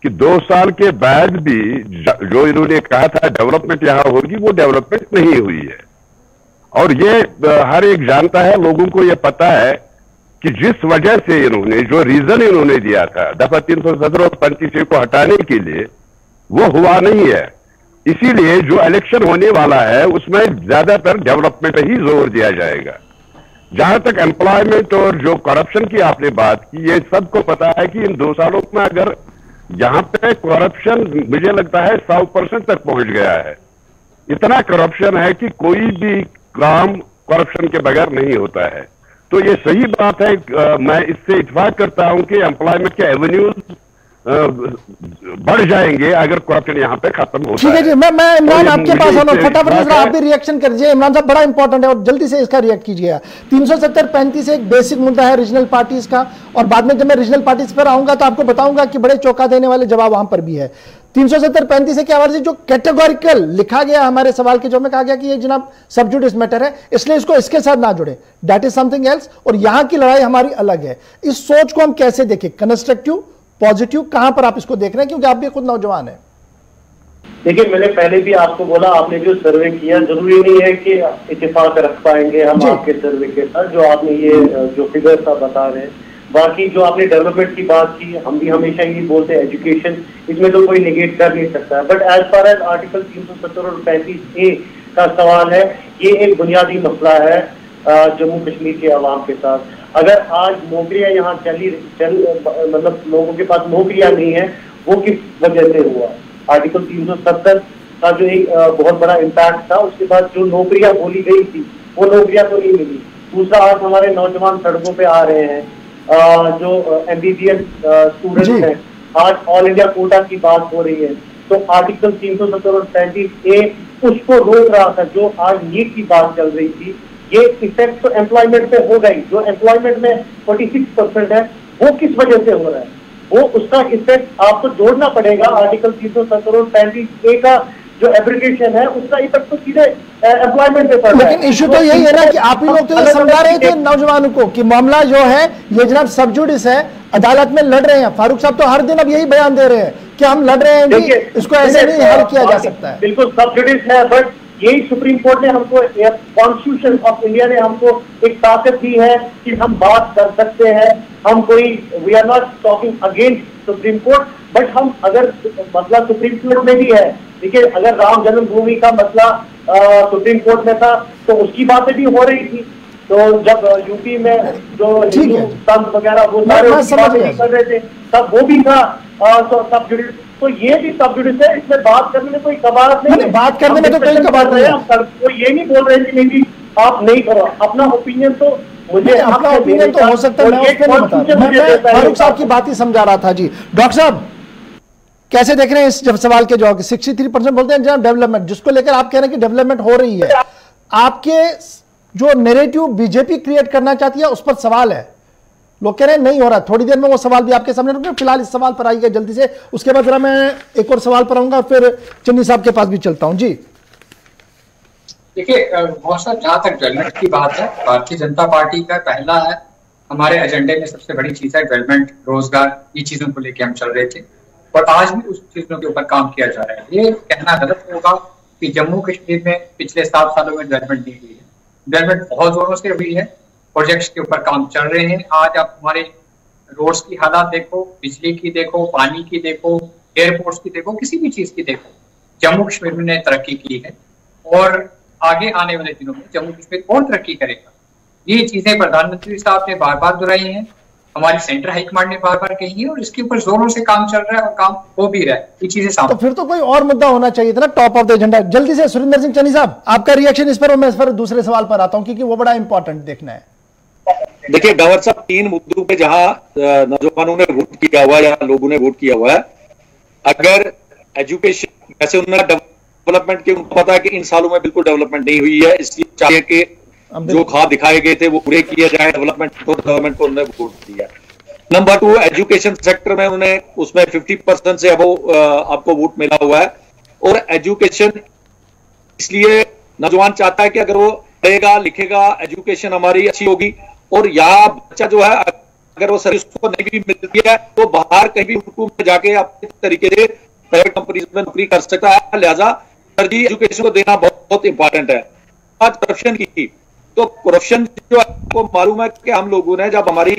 कि 2 साल के बाद भी जो इन्होंने कहा था डेवलपमेंट यहां होगी, वो डेवलपमेंट नहीं हुई है। और ये हर एक जानता है, लोगों को यह पता है कि जिस वजह से इन्होंने जो रीजन इन्होंने दिया था दफा 370 और 35 को हटाने के लिए, वो हुआ नहीं है। इसीलिए जो इलेक्शन होने वाला है उसमें ज्यादातर डेवलपमेंट ही जोर दिया जाएगा। जहां तक एम्प्लॉयमेंट और जो करप्शन की आपने बात की, ये सबको पता है कि इन 2 सालों में अगर यहां पे करप्शन मुझे लगता है 100% तक पहुंच गया है। इतना करप्शन है कि कोई भी काम करप्शन के बगैर नहीं होता है। तो ये सही बात है, मैं इससे इत्तेफाक करता हूं कि एम्प्लॉयमेंट के एवेन्यूज बढ़ जाएंगे अगर करप्शन यहां पे खत्म होता है। ठीक है जी, मैं इमरान आपके पास आना, फटाफट आप भी रिएक्शन करिए। इमरान साहब बड़ा इंपॉर्टेंट है और जल्दी से इसका रिएक्ट कीजिएगा। 370-35 एक बेसिक मुद्दा है रीजनल पार्टीज का, और बाद में जब मैं रीजनल पार्टीज पर आऊंगा तो आपको बताऊंगा कि बड़े चौंका देने वाले जवाब वहां पर भी है। 370-35 से क्या वजह जो कैटेगोरिकल लिखा गया हमारे सवाल के, जो में कहा गया कि ये जनाब सब जुडिस मैटर है, इसलिए इसको इसके साथ ना जुड़े, दैट इज समथिंग एल्स, और यहां की लड़ाई हमारी अलग है। इस सोच को हम कैसे देखें, कंस्ट्रक्टिव, पॉजिटिव, कहां पर आप इसको देख रहे हैं, क्योंकि आप भी खुद नौजवान है। देखिए, मैंने पहले भी आपको बोला, आपने जो सर्वे किया जरूरी नहीं है कि इत्तेफाक रख पाएंगे हम आपके सर्वे के साथ, जो आपने ये जो फिगर्स आप बता रहे हैं। बाकी जो आपने डेवलपमेंट की बात की, हम भी हमेशा यही बोलते हैं एजुकेशन, इसमें तो कोई निगेट कर नहीं सकता है। But as far as article 370 और 35A का सवाल है, ये एक बुनियादी मसला है जम्मू कश्मीर के अवाम के साथ। अगर आज नौकरियां यहाँ मतलब लोगों के पास नौकरियां नहीं है, वो किस वजह से हुआ? आर्टिकल 370 का जो एक बहुत बड़ा इम्पैक्ट था, उसके बाद जो नौकरियां बोली गई थी वो नौकरियां तो नहीं मिली। दूसरा, आज हमारे नौजवान सड़कों पे आ रहे हैं, जो MBBS स्टूडेंट्स हैं, आज ऑल इंडिया कोटा की बात हो रही है, तो आर्टिकल 370 और 35A उसको रोक रहा था। जो आज नीट की बात चल रही थी, ये इफेक्ट तो एम्प्लॉयमेंट पे होगा ही। जो एम्प्लॉयमेंट में 46% है, वो किस वजह से हो रहा है, वो उसका इफेक्ट आपको जोड़ना पड़ेगा। आर्टिकल 370 और 35A का जो एप्लीकेशन है, उसका इफेक्ट तो सीधे एम्प्लॉयमेंट पे पड़ रहा है। लेकिन इशू तो यही है ना कि आप ही लोग तो ये समझा रहे थे नौजवानों को कि मामला जो है ये जनाब सब जुडिस है, अदालत में लड़ रहे हैं। फारूक साहब तो हर दिन अब यही बयान दे रहे हैं कि हम लड़ रहे हैं, इसको ऐसे नहीं हल किया जा सकता है। बिल्कुल सब जुडिस है, बट यही सुप्रीम कोर्ट ने हमको, कॉन्स्टिट्यूशन ऑफ इंडिया ने हमको एक ताकत दी है कि हम बात कर सकते हैं। हम कोई, we are not talking against Supreme Court, but हम अगर मसला सुप्रीम कोर्ट में भी है, देखिए अगर राम जन्मभूमि का मसला सुप्रीम कोर्ट में था तो उसकी बातें भी हो रही थी। तो जब यूपी में जो हिंदू संत वगैरह वो सारे कर रहे थे तब वो भी था, तो सब जुड़े, तो ये भी सब जुड़े थे। इसमें बात करने में कोई कबात नहीं है, बात करने में तो कोई कबात नहीं है। कोई ये नहीं बोल रहे कि नहीं जी आप नहीं करो, अपना ओपिनियन तो मुझे अपना ओपिनियन तो हो सकता है, मैं फारूक साहब की बात ही समझा रहा था जी। डॉक्टर साहब कैसे देख रहे हैं इस जब सवाल के जवाब? 63% बोलते हैं जनाब डेवलपमेंट, जिसको लेकर आप कह रहे हैं कि डेवलपमेंट हो रही है, आपके जो नैरेटिव बीजेपी क्रिएट करना चाहती है उस पर सवाल है, लोग कह रहे हैं नहीं हो रहा। थोड़ी देर में वो सवाल भी आपके सामने रखूंगा, फिलहाल इस सवाल पर आइएगा जल्दी से, उसके बाद जरा मैं एक और सवाल पर आऊंगा, फिर चन्नी साहब के पास भी चलता हूं जी। देखिए साहब, जहां तक डेवलपमेंट की बात है, भारतीय जनता पार्टी का पहला है, हमारे एजेंडे में सबसे बड़ी चीज है डेवलपमेंट, रोजगार, ये चीजों को लेकर हम चल रहे थे और आज भी उस चीजों के ऊपर काम किया जा रहा है। ये कहना गलत होगा कि जम्मू कश्मीर में पिछले 7 सालों में डेवलपमेंट नहीं हुई है। डेवलपमेंट बहुत जोरों से हुई है, प्रोजेक्ट्स के ऊपर काम चल रहे हैं। आज आप हमारे रोड्स की हालात देखो, बिजली की देखो, पानी की देखो, एयरपोर्ट्स की देखो, किसी भी चीज की देखो, जम्मू कश्मीर ने तरक्की की है और आगे आने वाले दिनों में जम्मू कश्मीर और तरक्की करेगा। ये चीजें प्रधानमंत्री साहब ने बार बार दोहराई हैं, हमारी सेंट्रल हाईकमांड ने बार बार कही है और इसके ऊपर जोरों से काम चल रहा है और काम हो भी रहा है। ये चीजें सामने, तो फिर तो कोई और मुद्दा होना चाहिए था ना टॉप ऑफ द एजेंडा। जल्दी से सुरेंद्र सिंह चन्नी साहब आपका रिएक्शन इस पर, और मैं इस पर दूसरे सवाल पर आता हूं क्योंकि वो बड़ा इंपॉर्टेंट देखना है। देखिए गवर साहब, 3 मुद्दों पे जहां नौजवानों ने वोट किया हुआ या लोगों ने वोट किया हुआ है, अगर एजुकेशन वैसे उन्होंने डेवलपमेंट के उनको पता है कि इन सालों में बिल्कुल डेवलपमेंट नहीं हुई है, इसलिए चाहिए कि जो ख्वाब दिखाए गए थे वो पूरे किए जाए, डेवलपमेंट को उन्होंने वोट दिया। नंबर 2, एजुकेशन सेक्टर में उन्हें उसमें 50% से अब आपको वोट मिला हुआ है और एजुकेशन इसलिए नौजवान चाहता है कि अगर वो पढ़ेगा लिखेगा, एजुकेशन हमारी अच्छी होगी और यहाँ बच्चा जो है अगर वो सर्विस को नहीं भी मिलती है तो बाहर कहीं भी हुकूमत में जाके अपने तरीके से प्राइवेट कंपनीज में नौकरी कर सकता है। लिहाजा तरजीह एजुकेशन को देना बहुत इंपॉर्टेंट है। बात करप्शन की, तो करप्शन जो आपको मालूम है कि हम लोगों ने जब हमारी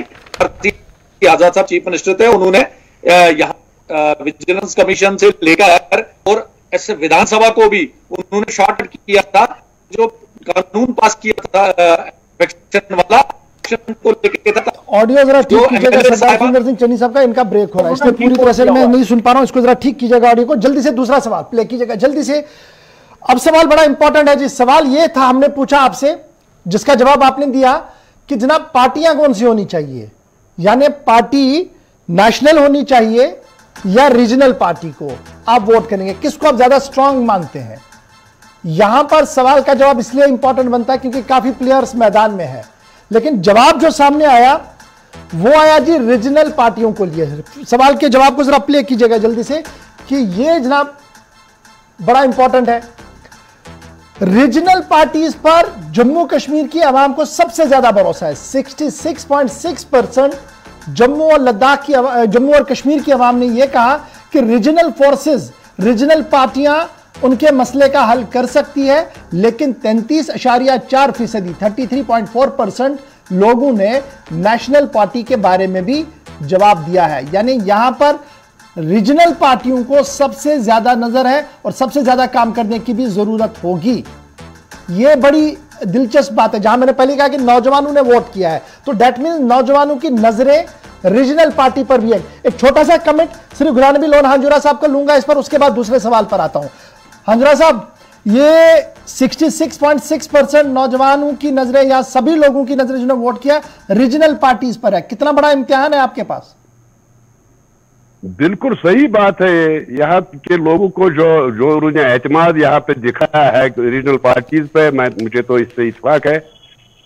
आजाद साहब चीफ मिनिस्टर थे, उन्होंने यहाँ विजिलेंस कमीशन से लेकर और ऐसे विधानसभा को भी उन्होंने शॉर्ट किया था, जो कानून पास किया था वाला को लेकर था। ऑडियो जरा ठीक कीजिएगा सरदार सुरेंद्र सिंह चन्नी साहब का, इनका ब्रेक हो रहा है, इसलिए पूरी तरह से मैं नहीं सुन पा रहा हूं, इसको जरा ठीक कीजिएगा ऑडियो को। जल्दी से दूसरा सवाल प्ले कीजिएगा जल्दी से। अब सवाल बड़ा इंपॉर्टेंट है जी। सवाल ये था, हमने पूछा आपसे, जिसका जवाब आपने दिया कि जनाब पार्टियां कौन सी होनी चाहिए, यानी पार्टी नेशनल होनी चाहिए या रीजनल पार्टी को आप वोट करेंगे, किसको आप ज्यादा स्ट्रांग मानते हैं? यहां पर सवाल का जवाब इसलिए इंपॉर्टेंट बनता है क्योंकि काफी प्लेयर्स मैदान में है, लेकिन जवाब जो सामने आया वो आया जी रीजनल पार्टियों को लिए। सवाल के जवाब को जरा प्ले कीजिएगा जल्दी से कि ये जनाब बड़ा इंपॉर्टेंट है। रीजनल पार्टीज पर जम्मू कश्मीर की आवाम को सबसे ज्यादा भरोसा है। 66.6% जम्मू और लद्दाख की जम्मू और कश्मीर की आवाम ने यह कहा कि रीजनल फोर्सेस, रीजनल पार्टियां उनके मसले का हल कर सकती है, लेकिन 33.4%, 33.4% लोगों ने नेशनल पार्टी के बारे में भी जवाब दिया है। यानी यहां पर रीजनल पार्टियों को सबसे ज्यादा नजर है और सबसे ज्यादा काम करने की भी जरूरत होगी। यह बड़ी दिलचस्प बात है। जहां मैंने पहले कहा कि नौजवानों ने वोट किया है, तो डेट मीन्स नौजवानों की नजरें रीजनल पार्टी पर भी है। एक छोटा सा कमेंट श्री गुलाम नबी लोन हांजुरा साहब का लूंगा इस पर, उसके बाद दूसरे सवाल पर आता हूं। हांजुरा साहब, ये 66.6% नौजवानों की नजरें या सभी लोगों की नजरें जिन्होंने वोट किया रीजनल पार्टीज पर है, कितना बड़ा इम्तिहान है आपके पास? बिल्कुल सही बात है। यहाँ के लोगों को जो उन्हें एतमाद यहाँ पे दिखा है रीजनल पार्टीज पे, मुझे तो इससे इत्फाक है,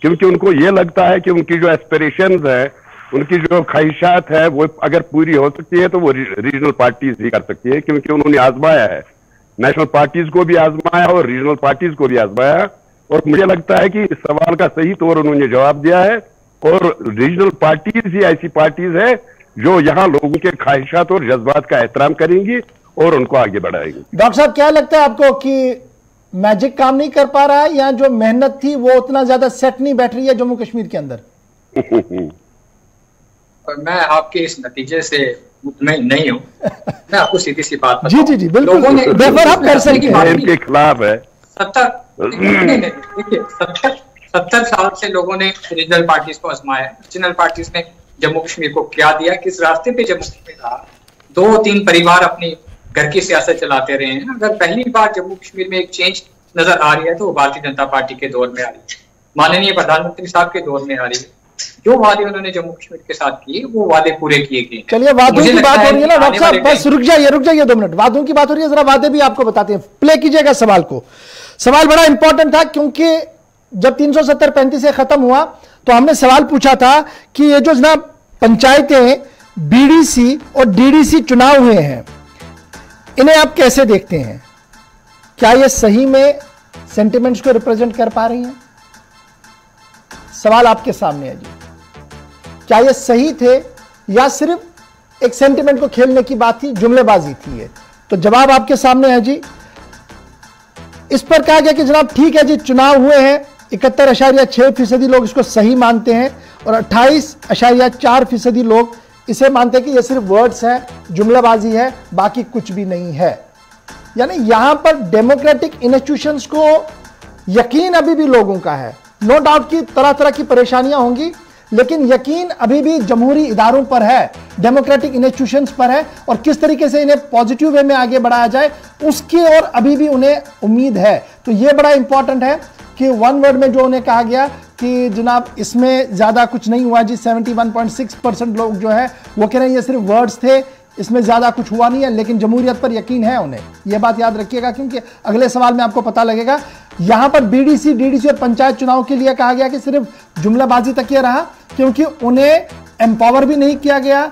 क्योंकि उनको ये लगता है कि उनकी जो एस्पिरेशंस है, उनकी जो ख्वाहिशात है, वो अगर पूरी हो सकती है तो वो रीजनल पार्टीज ही कर सकती है, क्योंकि उन्होंने आजमाया है, नेशनल पार्टीज को भी आजमाया और रीजनल पार्टीज को भी आजमाया। और मुझे लगता है कि इस सवाल का सही तौर उन्होंने जवाब दिया है और रीजनल पार्टीज ही ऐसी पार्टीज है जो यहाँ लोगों के ख्वाहिशात और जज्बात का एहतराम करेंगी और उनको आगे बढ़ाएंगी। डॉक्टर साहब, क्या लगता है आपको कि मैजिक काम नहीं कर पा रहा है या जो मेहनत थी वो उतना ज्यादा सेट नहीं बैठ रही है जम्मू कश्मीर के अंदर? मैं आपके इस नतीजे से मुतमईन नहीं हूँ। मैं आपको सीधी सी बात जी जी जी बिल्कुल लोगों ने इनके खिलाफ है। 70 साल से लोगों ने रीजनल पार्टीज को आजमाया, रीजनल पार्टीज ने जम्मू कश्मीर को क्या दिया, किस रास्ते पे जम्मू कश्मीर रहा। 2-3 परिवार अपनी घर की सियासत चलाते रहे हैं। अगर पहली बार जम्मू कश्मीर में एक चेंज नजर आ रही है तो वो भारतीय जनता पार्टी के दौर में आ रही है, माननीय प्रधानमंत्री साहब के दौर में आ रही है। जो वादे उन्होंने जम्मू कश्मीर के साथ किए वो वादे पूरे किए गए। चलिए, वादों की बात हो रही है ना डॉक्टर साहब, बस रुक जाइए 2 मिनट। वादों की बात हो रही है, जरा वादे भी आपको बताते हैं। प्ले कीजिएगा सवाल को। सवाल बड़ा इंपॉर्टेंट था क्योंकि जब 370-35 से खत्म हुआ तो हमने सवाल पूछा था कि ये जो जनाब पंचायतें बीडीसी और डीडीसी चुनाव हुए हैं, इन्हें आप कैसे देखते हैं? क्या ये सही में सेंटिमेंट्स को रिप्रेजेंट कर पा रही हैं? सवाल आपके सामने है जी। क्या ये सही थे या सिर्फ एक सेंटिमेंट को खेलने की बात थी, जुमलेबाजी थी ये? तो जवाब आपके सामने है जी। इस पर कहा गया कि जनाब ठीक है जी, चुनाव हुए हैं, 71.6% लोग इसको सही मानते हैं और 28.4% लोग इसे मानते हैं कि ये सिर्फ वर्ड्स हैं, जुमलेबाजी है, बाकी कुछ भी नहीं है। यानी यहां पर डेमोक्रेटिक इंस्टीट्यूशंस को यकीन अभी भी लोगों का है। नो डाउट कि तरह तरह की परेशानियां होंगी, लेकिन यकीन अभी भी जमहूरी इदारों पर है, डेमोक्रेटिक इंस्टीट्यूशंस पर है और किस तरीके से इन्हें पॉजिटिव वे में आगे बढ़ाया जाए उसकी ओर अभी भी उन्हें उम्मीद है। तो यह बड़ा इंपॉर्टेंट है कि वन वर्ड में जो उन्हें कहा गया कि जनाब इसमें ज्यादा कुछ नहीं हुआ जी, 71.6% लोग जो है वो कह रहे हैं ये सिर्फ वर्ड्स थे, इसमें ज्यादा कुछ हुआ नहीं है, लेकिन जमहूरियत पर यकीन है उन्हें। यह बात याद रखिएगा क्योंकि अगले सवाल में आपको पता लगेगा। यहां पर बीडीसी, डीडीसी और पंचायत चुनाव के लिए कहा गया कि सिर्फ जुमलाबाजी तक ये रहा क्योंकि उन्हें एम्पावर भी नहीं किया गया।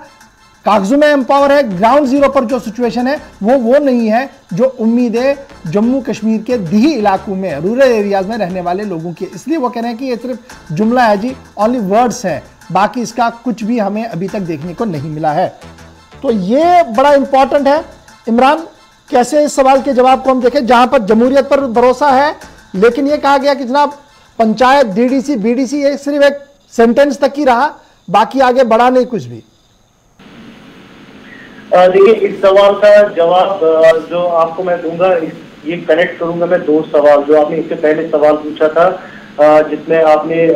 कागजों में एम्पावर है, ग्राउंड जीरो पर जो सिचुएशन है वो नहीं है जो उम्मीदें जम्मू कश्मीर के दिही इलाकों में, रूरल एरियाज में रहने वाले लोगों की। इसलिए वो कह रहे हैं कि ये सिर्फ जुमला है जी, ओनली वर्ड्स हैं, बाकी इसका कुछ भी हमें अभी तक देखने को नहीं मिला है। तो ये बड़ा इंपॉर्टेंट है। इमरान, कैसे इस सवाल के जवाब को हम देखें जहां पर जमहूरियत पर भरोसा है, लेकिन यह कहा गया कि जनाब पंचायत, डीडीसी, बीडीसी ये सिर्फ एक सेंटेंस तक ही रहा, बाकी आगे बढ़ा नहीं कुछ भी। देखिए, इस सवाल का जवाब जो आपको मैं दूंगा, ये कनेक्ट करूंगा मैं 2 सवाल जो आपने इससे पहले सवाल पूछा था, जिसमें आपने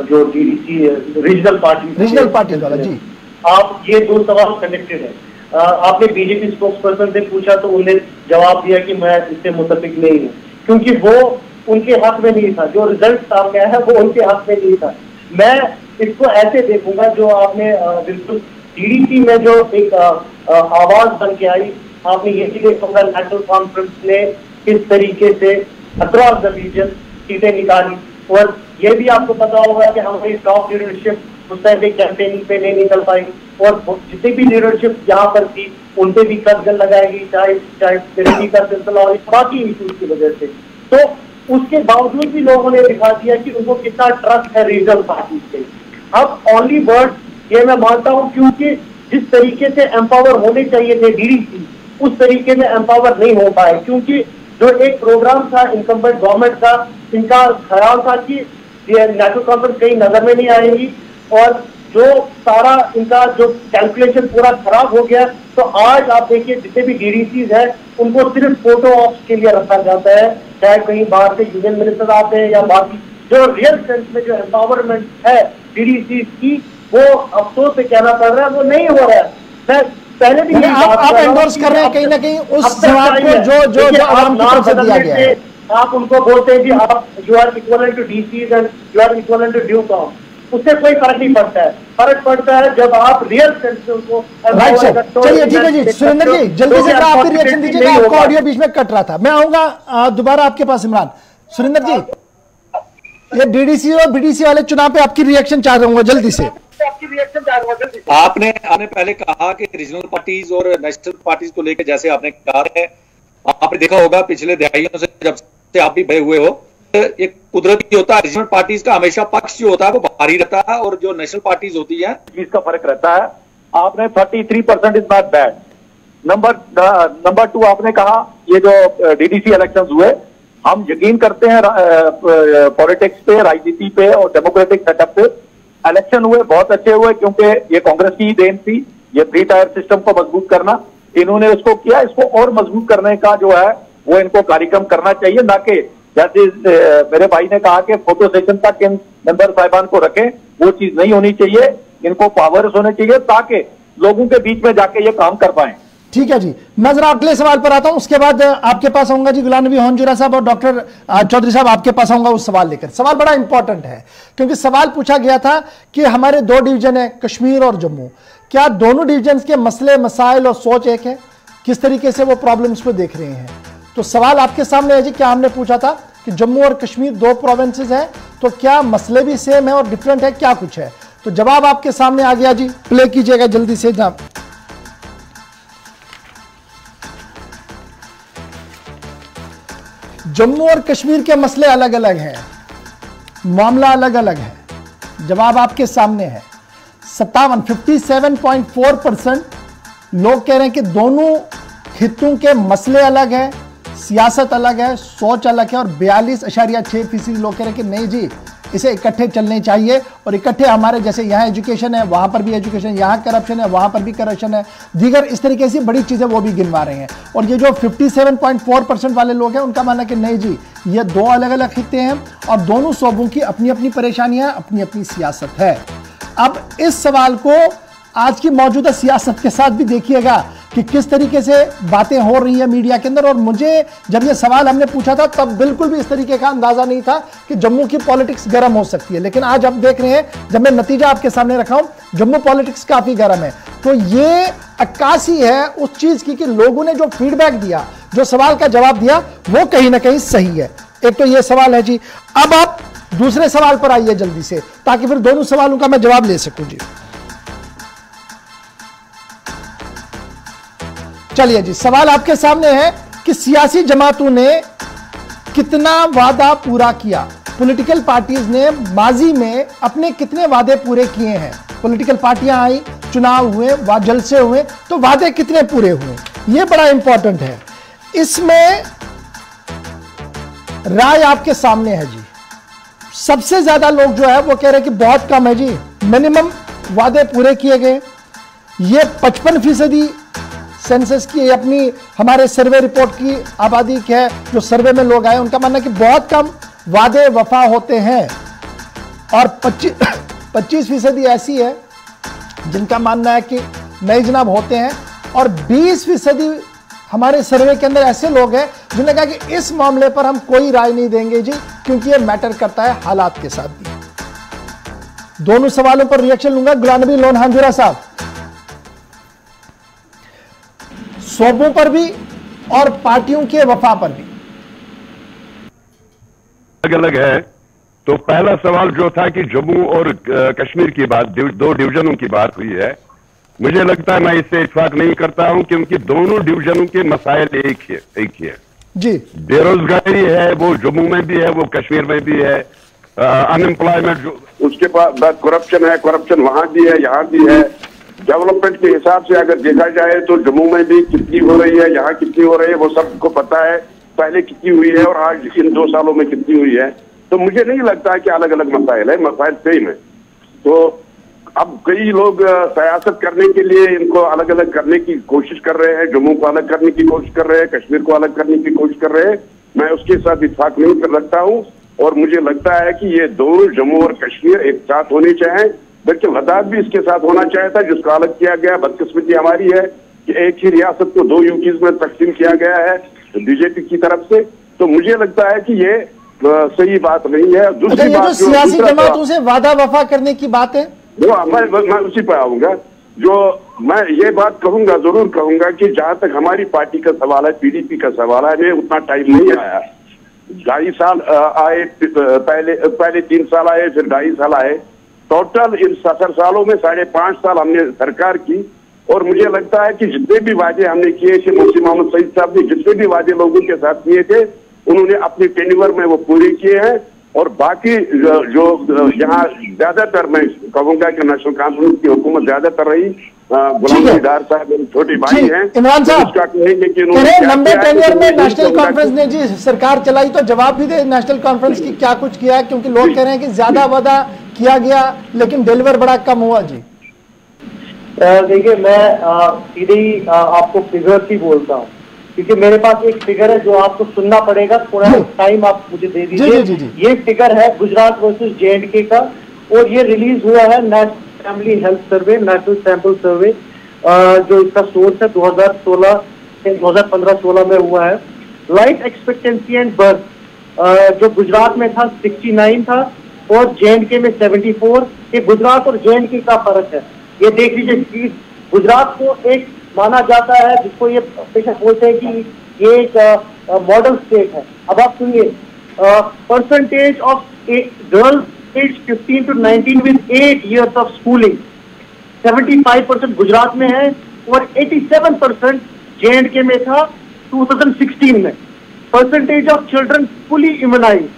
जो डीडीसी रीजनल पार्टी वाला जी, आप ये 2 सवाल कनेक्टेड है। आपने बीजेपी स्पोक्सपर्सन से पूछा तो उन्हें जवाब दिया कि मैं इससे मुतफिक नहीं हूँ क्योंकि वो उनके हक में नहीं था, जो रिजल्ट सामने आया है वो उनके हक में नहीं था। मैं इसको ऐसे देखूंगा, जो आपने बिल्कुल डीडीसी में जो एक आवाज बन के आई, आपने ये भी देखूंगा नेशनल कॉन्फ्रेंस ने किस तरीके से अक्रॉस द रीजन सीटें निकाली, और ये भी आपको पता होगा कि हमारी टॉप लीडरशिप उस टाइम पे कैंपेनिंग पे नहीं निकल पाई और जितनी भी लीडरशिप यहाँ पर थी उन पे भी कदगन लगाएगी, चाहे तिरंगी का सिलसिला और बाकी इशूज की वजह से। तो उसके बावजूद भी लोगों ने दिखा दिया कि उनको कितना ट्रस्ट है रीजनल पार्टी से। अब ओनली वर्ड ये मैं मानता हूँ, क्योंकि जिस तरीके से एम्पावर होने चाहिए थे डीडीसी उस तरीके से एम्पावर नहीं हो पाए, क्योंकि जो एक प्रोग्राम था इनकम्बेंट गवर्नमेंट का, इनका ख्याल था कि नेशनल कॉन्फ्रेंस कहीं नजर में नहीं आएगी और जो सारा इनका जो कैलकुलेशन पूरा खराब हो गया। तो आज आप देखिए जितने भी डीडीसीज हैं उनको सिर्फ फोटो ऑप्स के लिए रखा जाता है, चाहे कहीं बाहर से यूनियन मिनिस्टर आते हैं या बाकी जो रियल सेंस में जो एम्पावरमेंट है डीडीसीज की, वो अफसोस से कहना पड़ रहा है वो नहीं हो रहा है। मैं पहले भी आप एंडोर्स कर रहे हैं कहीं ना कहीं उस जवाब को जो आवाम की तरफ से दिया गया है। आप उनको बोलते हैं कि आप you are equivalent to DCs and you are equivalent to Div Com, उससे कोई फर्क नहीं पड़ता है। फर्क पड़ता है जब आप रियल सेंस में उनको। राइट सर, चलिए ठीक है जी। सुरेंद्र जी जल्दी से आपकी रिएक्शन दीजिएगा, आपका ऑडियो बीच में कट रहा था। मैं आऊंगा दोबारा आपके पास इमरान। सुरेंद्र जी, ये डीडीसी और बीडीसी वाले चुनाव पे आपकी रिएक्शन चाह रहा हूँ जल्दी से। आपने पहले कहा कि रीजनल पार्टीज और नेशनल पार्टीज को लेकर जैसे आपने कहा है, आपने देखा होगा पिछले दहाइयों से जब से आप भी भय हुए हो, एक कुदरती होता है रीजनल पार्टीज का हमेशा पक्ष जो होता है वो भारी रहता है और जो नेशनल पार्टीज होती है इसका फर्क रहता है। आपने 33% इज नॉट बैड। नंबर 2 आपने कहा ये जो डीडीसी इलेक्शंस हुए, हम यकीन करते हैं पॉलिटिक्स पे, राजनीति पे और डेमोक्रेटिक सेटअप पे। इलेक्शन हुए बहुत अच्छे हुए क्योंकि ये कांग्रेस की ही देन थी, ये 3 टायर सिस्टम को मजबूत करना, इन्होंने उसको किया। इसको और मजबूत करने का जो है वो इनको कार्यक्रम करना चाहिए, ना कि जैसे मेरे भाई ने कहा कि फोटो सेशन तक इन मेंबर साहिबान को रखें, वो चीज नहीं होनी चाहिए। इनको पावर्स होने चाहिए ताकि लोगों के बीच में जाके ये काम कर पाए। ठीक है जी, मैं जरा अगले सवाल पर आता हूं, उसके बाद आपके पास आऊंगा जी गुलाम नबी होंजुरा साहब और डॉक्टर चौधरी साहब आपके पास आऊंगा उस सवाल लेकर। सवाल बड़ा इंपॉर्टेंट है क्योंकि सवाल पूछा गया था कि हमारे दो डिवीजन है, कश्मीर और जम्मू, क्या दोनों डिवीजन के मसले मसाइल और सोच एक है? किस तरीके से वो प्रॉब्लम्स को देख रहे हैं? तो सवाल आपके सामने है जी, क्या हमने पूछा था कि जम्मू और कश्मीर दो प्रोविंसेस हैं, तो क्या मसले भी सेम है और डिफरेंट है, क्या कुछ है? तो जवाब आपके सामने आ गया जी, प्ले कीजिएगा जल्दी से जनाब। जम्मू और कश्मीर के मसले अलग अलग हैं, मामला अलग अलग है। जवाब आपके सामने है। 57.4% लोग कह रहे हैं कि दोनों खित्तों के मसले अलग हैं, सियासत अलग है, सोच अलग है, और 42.6% लोग कह रहे हैं कि नहीं जी, इसे इकट्ठे चलने चाहिए और इकट्ठे हमारे जैसे यहाँ एजुकेशन है वहां पर भी एजुकेशन, यहाँ करप्शन है वहां पर भी करप्शन है, दीगर इस तरीके से बड़ी चीजें वो भी गिनवा रहे हैं। और ये जो 57.4% वाले लोग हैं उनका मानना है कि नहीं जी, ये दो अलग अलग खित्ते हैं और दोनों सूबों की अपनी अपनी परेशानियां, अपनी अपनी सियासत है। अब इस सवाल को आज की मौजूदा सियासत के साथ भी देखिएगा कि किस तरीके से बातें हो रही है मीडिया के अंदर। और मुझे जब ये सवाल हमने पूछा था तब बिल्कुल भी इस तरीके का अंदाजा नहीं था कि जम्मू की पॉलिटिक्स गर्म हो सकती है, लेकिन आज आप देख रहे हैं, जब मैं नतीजा आपके सामने रखा हूं, जम्मू पॉलिटिक्स काफी गर्म है। तो ये अक्कासी है उस चीज की कि लोगों ने जो फीडबैक दिया, जो सवाल का जवाब दिया, वो कहीं ना कहीं सही है। एक तो ये सवाल है जी। अब आप दूसरे सवाल पर आइए जल्दी से, ताकि फिर दोनों सवालों का मैं जवाब ले सकूं जी। चलिए जी, सवाल आपके सामने है कि सियासी जमातों ने कितना वादा पूरा किया, पॉलिटिकल पार्टीज ने माजी में अपने कितने वादे पूरे किए हैं। पॉलिटिकल पार्टियां आई, चुनाव हुए, जलसे हुए, तो वादे कितने पूरे हुए, यह बड़ा इंपॉर्टेंट है। इसमें राय आपके सामने है जी। सबसे ज्यादा लोग जो है वो कह रहे हैं कि बहुत कम है जी, मिनिमम वादे पूरे किए गए। ये 55% सेंसस की अपनी हमारे सर्वे रिपोर्ट की आबादी के है, जो सर्वे में लोग आए उनका मानना है कि बहुत कम वादे वफा होते हैं। और 25% ऐसी है जिनका मानना है कि नहीं जनाब होते हैं। और 20% हमारे सर्वे के अंदर ऐसे लोग हैं जिन्होंने कहा कि इस मामले पर हम कोई राय नहीं देंगे जी, क्योंकि यह मैटर करता है हालात के साथ भी। दोनों सवालों पर रिएक्शन लूंगा। गुलाम नबी होंजुरा साहब, सूबों पर भी और पार्टियों के वफा पर भी अलग अलग है। तो पहला सवाल जो था कि जम्मू और कश्मीर की बात, दो डिवीजनों की बात हुई है, मुझे लगता है मैं इससे इत्तेफाक नहीं करता हूं, क्योंकि दोनों डिवीजनों के मसाइल एक ही है जी। बेरोजगारी है वो जम्मू में भी है, वो कश्मीर में भी है, अनएम्प्लॉयमेंट जो उसके बाद करप्शन है, करप्शन वहां भी है यहाँ भी है। डेवलपमेंट के हिसाब से अगर देखा जाए तो जम्मू में भी कितनी हो रही है, यहाँ कितनी हो रही है, वो सबको पता है, पहले कितनी हुई है और आज इन 2 सालों में कितनी हुई है। तो मुझे नहीं लगता कि अलग अलग मसाइल है, मसाइल सेम है। तो अब कई लोग सियासत करने के लिए इनको अलग अलग करने की कोशिश कर रहे हैं, जम्मू को अलग करने की कोशिश कर रहे हैं, कश्मीर को अलग करने की कोशिश कर रहे हैं। मैं उसके साथ इत्तेफाक नहीं कर रखता हूँ और मुझे लगता है कि ये दोनों जम्मू और कश्मीर एक साथ होने चाहिए। बल्कि लद्दाख भी इसके साथ होना चाहिए था, जिसको अलग किया गया। बदकिस्मती हमारी है कि एक ही रियासत को 2 यूटीज में तकसीम किया गया है बीजेपी की तरफ से। तो मुझे लगता है कि ये सही बात नहीं है। दूसरी बात जो सियासी जमातों से वादा वफा करने की बात है, मैं उसी पर आऊंगा। जो मैं ये बात कहूंगा, जरूर कहूंगा कि जहां तक हमारी पार्टी का सवाल है, पीडीपी का सवाल है, हमें उतना टाइम नहीं आया। 2.5 साल आए, पहले 3 साल आए, फिर 2.5 साल आए। टोटल इन 70 सालों में 5.5 साल हमने सरकार की। और मुझे लगता है कि जितने भी वादे हमने किए थे, मुफ्ती मोहम्मद सईद साहब ने जितने भी वादे लोगों के साथ किए थे, उन्होंने अपनी टेन्योर में वो पूरे किए हैं। और बाकी जो यहाँ ज्यादातर मैं कहूंगा कि नेशनल कॉन्फ्रेंस की हुकूमत ज्यादातर रही, गुलाम नबी डार साहब छोटे भाई हैं, इमरान साहब कहेंगे कि लंबे टेन्योर में नेशनल कॉन्फ्रेंस ने जी सरकार चलाई, तो जवाब भी दे नेशनल कॉन्फ्रेंस की क्या कुछ किया है, क्योंकि लोग कह रहे हैं कि ज्यादा वादा किया गया लेकिन डिलीवर बड़ा कम हुआ जी। देखिए, मैं सीधे ही आपको फिगर्स ही बोलता हूँ। क्योंकि मेरे पास एक फिगर है जो आपको सुनना पड़ेगा, थोड़ा टाइम आप मुझे दे दीजिए। ये फिगर है गुजरात वर्सेस J&K का, और ये रिलीज हुआ है national family health survey, national sample survey, जो इसका सोर्स है 2016 से 2015-16 में हुआ है। लाइफ एक्सपेक्टेंसी एंड बर्थ जो गुजरात में था 69 था और J&K में 74। ये गुजरात और J&K का फर्क है। ये देख लीजिए, गुजरात को एक माना जाता है जिसको ये पेशा बोलते हैं कि ये एक मॉडल स्टेट है। अब आप सुनिए, percentage of girls age 15 to 19 with 8 years of schooling 75% Gujarat में है और 87% J&K में था 2016 में। Percentage of children fully immunise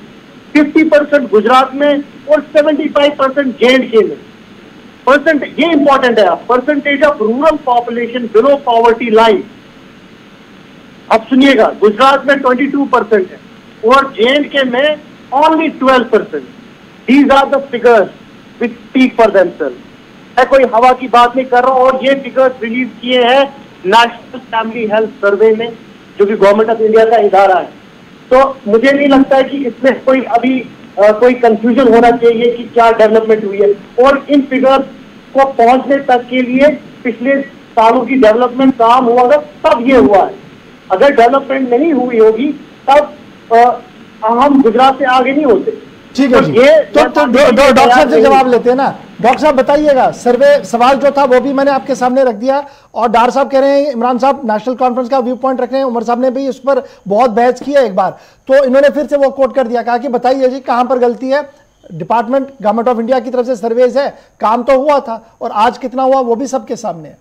50% Gujarat में और 75% J&K में। ये इंपॉर्टेंट है। Percentage of rural population below poverty line, अब सुनिएगा, गुजरात में 22% है और J&K में only 12%। These are the figures which speak for themselves. मैं कोई हवा की बात नहीं कर रहा हूं, और ये फिगर्स रिलीज किए हैं नेशनल फैमिली हेल्थ सर्वे में, जो कि गवर्नमेंट ऑफ इंडिया का इदारा है। तो मुझे नहीं लगता है कि इसमें कोई अभी कोई कंफ्यूजन होना चाहिए कि क्या डेवलपमेंट हुई है। और इन फिगर्स को पहुंचने तक के लिए पिछले सालों की डेवलपमेंट काम हुआ था, तब ये हुआ है। अगर डेवलपमेंट नहीं हुई होगी तब हम गुजरात से आगे नहीं होते। ठीक है जी, तो डॉक्टर साहब से जवाब लेते हैं ना। डॉक्टर साहब बताइएगा, सर्वे सवाल जो था वो भी मैंने आपके सामने रख दिया, और डार साहब कह रहे हैं, इमरान साहब नेशनल कॉन्फ्रेंस का व्यू पॉइंट रख रहे हैं, उमर साहब ने भी इस पर बहुत बहस किया एक बार, तो इन्होंने फिर से वो कोट कर दिया, कहा कि बताइए जी कहां पर गलती है। डिपार्टमेंट गवर्नमेंट ऑफ इंडिया की तरफ से सर्वेज है, काम तो हुआ था, और आज कितना हुआ वो भी सबके सामने है।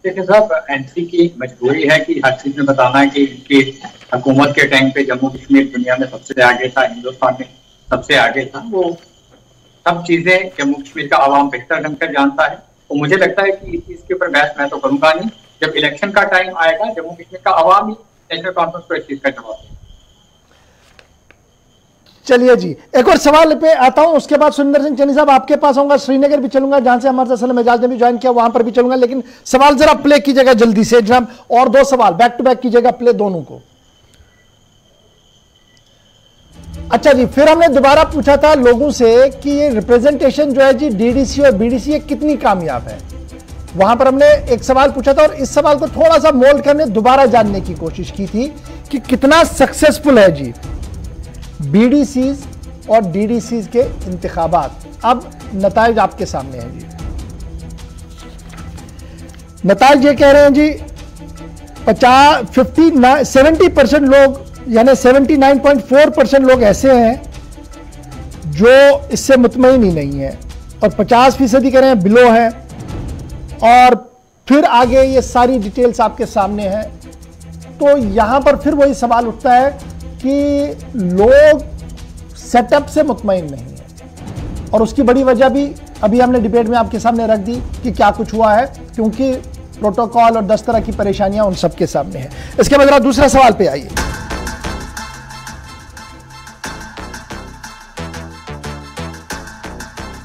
देखिए साहब, एनसी की मजबूरी है कि हर चीज में बताना है कि इनकी हुकूमत के टाइम पे जम्मू कश्मीर दुनिया में सबसे आगे था, हिंदुस्तान में सबसे आगे था। वो सब चीजें जम्मू कश्मीर का आवाम बेहतर ढंग से जानता है, तो मुझे लगता है कि इस चीज के ऊपर बहस मैं तो करूंगा नहीं। जब इलेक्शन का टाइम आएगा, जम्मू कश्मीर का आवाम ही नेशनल कॉन्फ्रेंस को इस चीज का जवाब देगा। चलिए जी, एक और सवाल पे आता हूं, उसके बाद सुरेंद्र सिंह चन्नी साहब आपके पास आऊंगा, श्रीनगर भी चलूंगा जहां से हमारे सलम एजाज ने भी ज्वाइन किया, वहां पर भी चलूंगा, लेकिन सवाल जरा प्ले कीजिएगा जल्दी से जनाब, और दो सवाल बैक टू बैक कीजिएगा, प्ले दोनों को। अच्छा जी, फिर हमने दोबारा पूछा था लोगों से कि ये रिप्रेजेंटेशन जो है जी डीडीसी और बीडीसी ये कितनी कामयाब है। वहां पर हमने एक सवाल पूछा था, और इस सवाल को थोड़ा सा मोल्ड करने दोबारा जानने की कोशिश की थी कि कितना सक्सेसफुल है जी बीडीसीज और डीडीसीज के इंतखाबात। अब नताइज आपके सामने हैं जी। नताइज ये कह रहे हैं जी 70% लोग, यानी 79.4% लोग ऐसे हैं जो इससे मुतमईन ही नहीं है, और 50% कह रहे हैं बिलो है, और फिर आगे ये सारी डिटेल्स आपके सामने हैं। तो यहां पर फिर वही सवाल उठता है कि लोग सेटअप से मुतमईन नहीं है, और उसकी बड़ी वजह भी अभी हमने डिबेट में आपके सामने रख दी कि क्या कुछ हुआ है, क्योंकि प्रोटोकॉल और 10 तरह की परेशानियां उन सबके सामने है। इसके बाद जरा दूसरा सवाल पे आइए।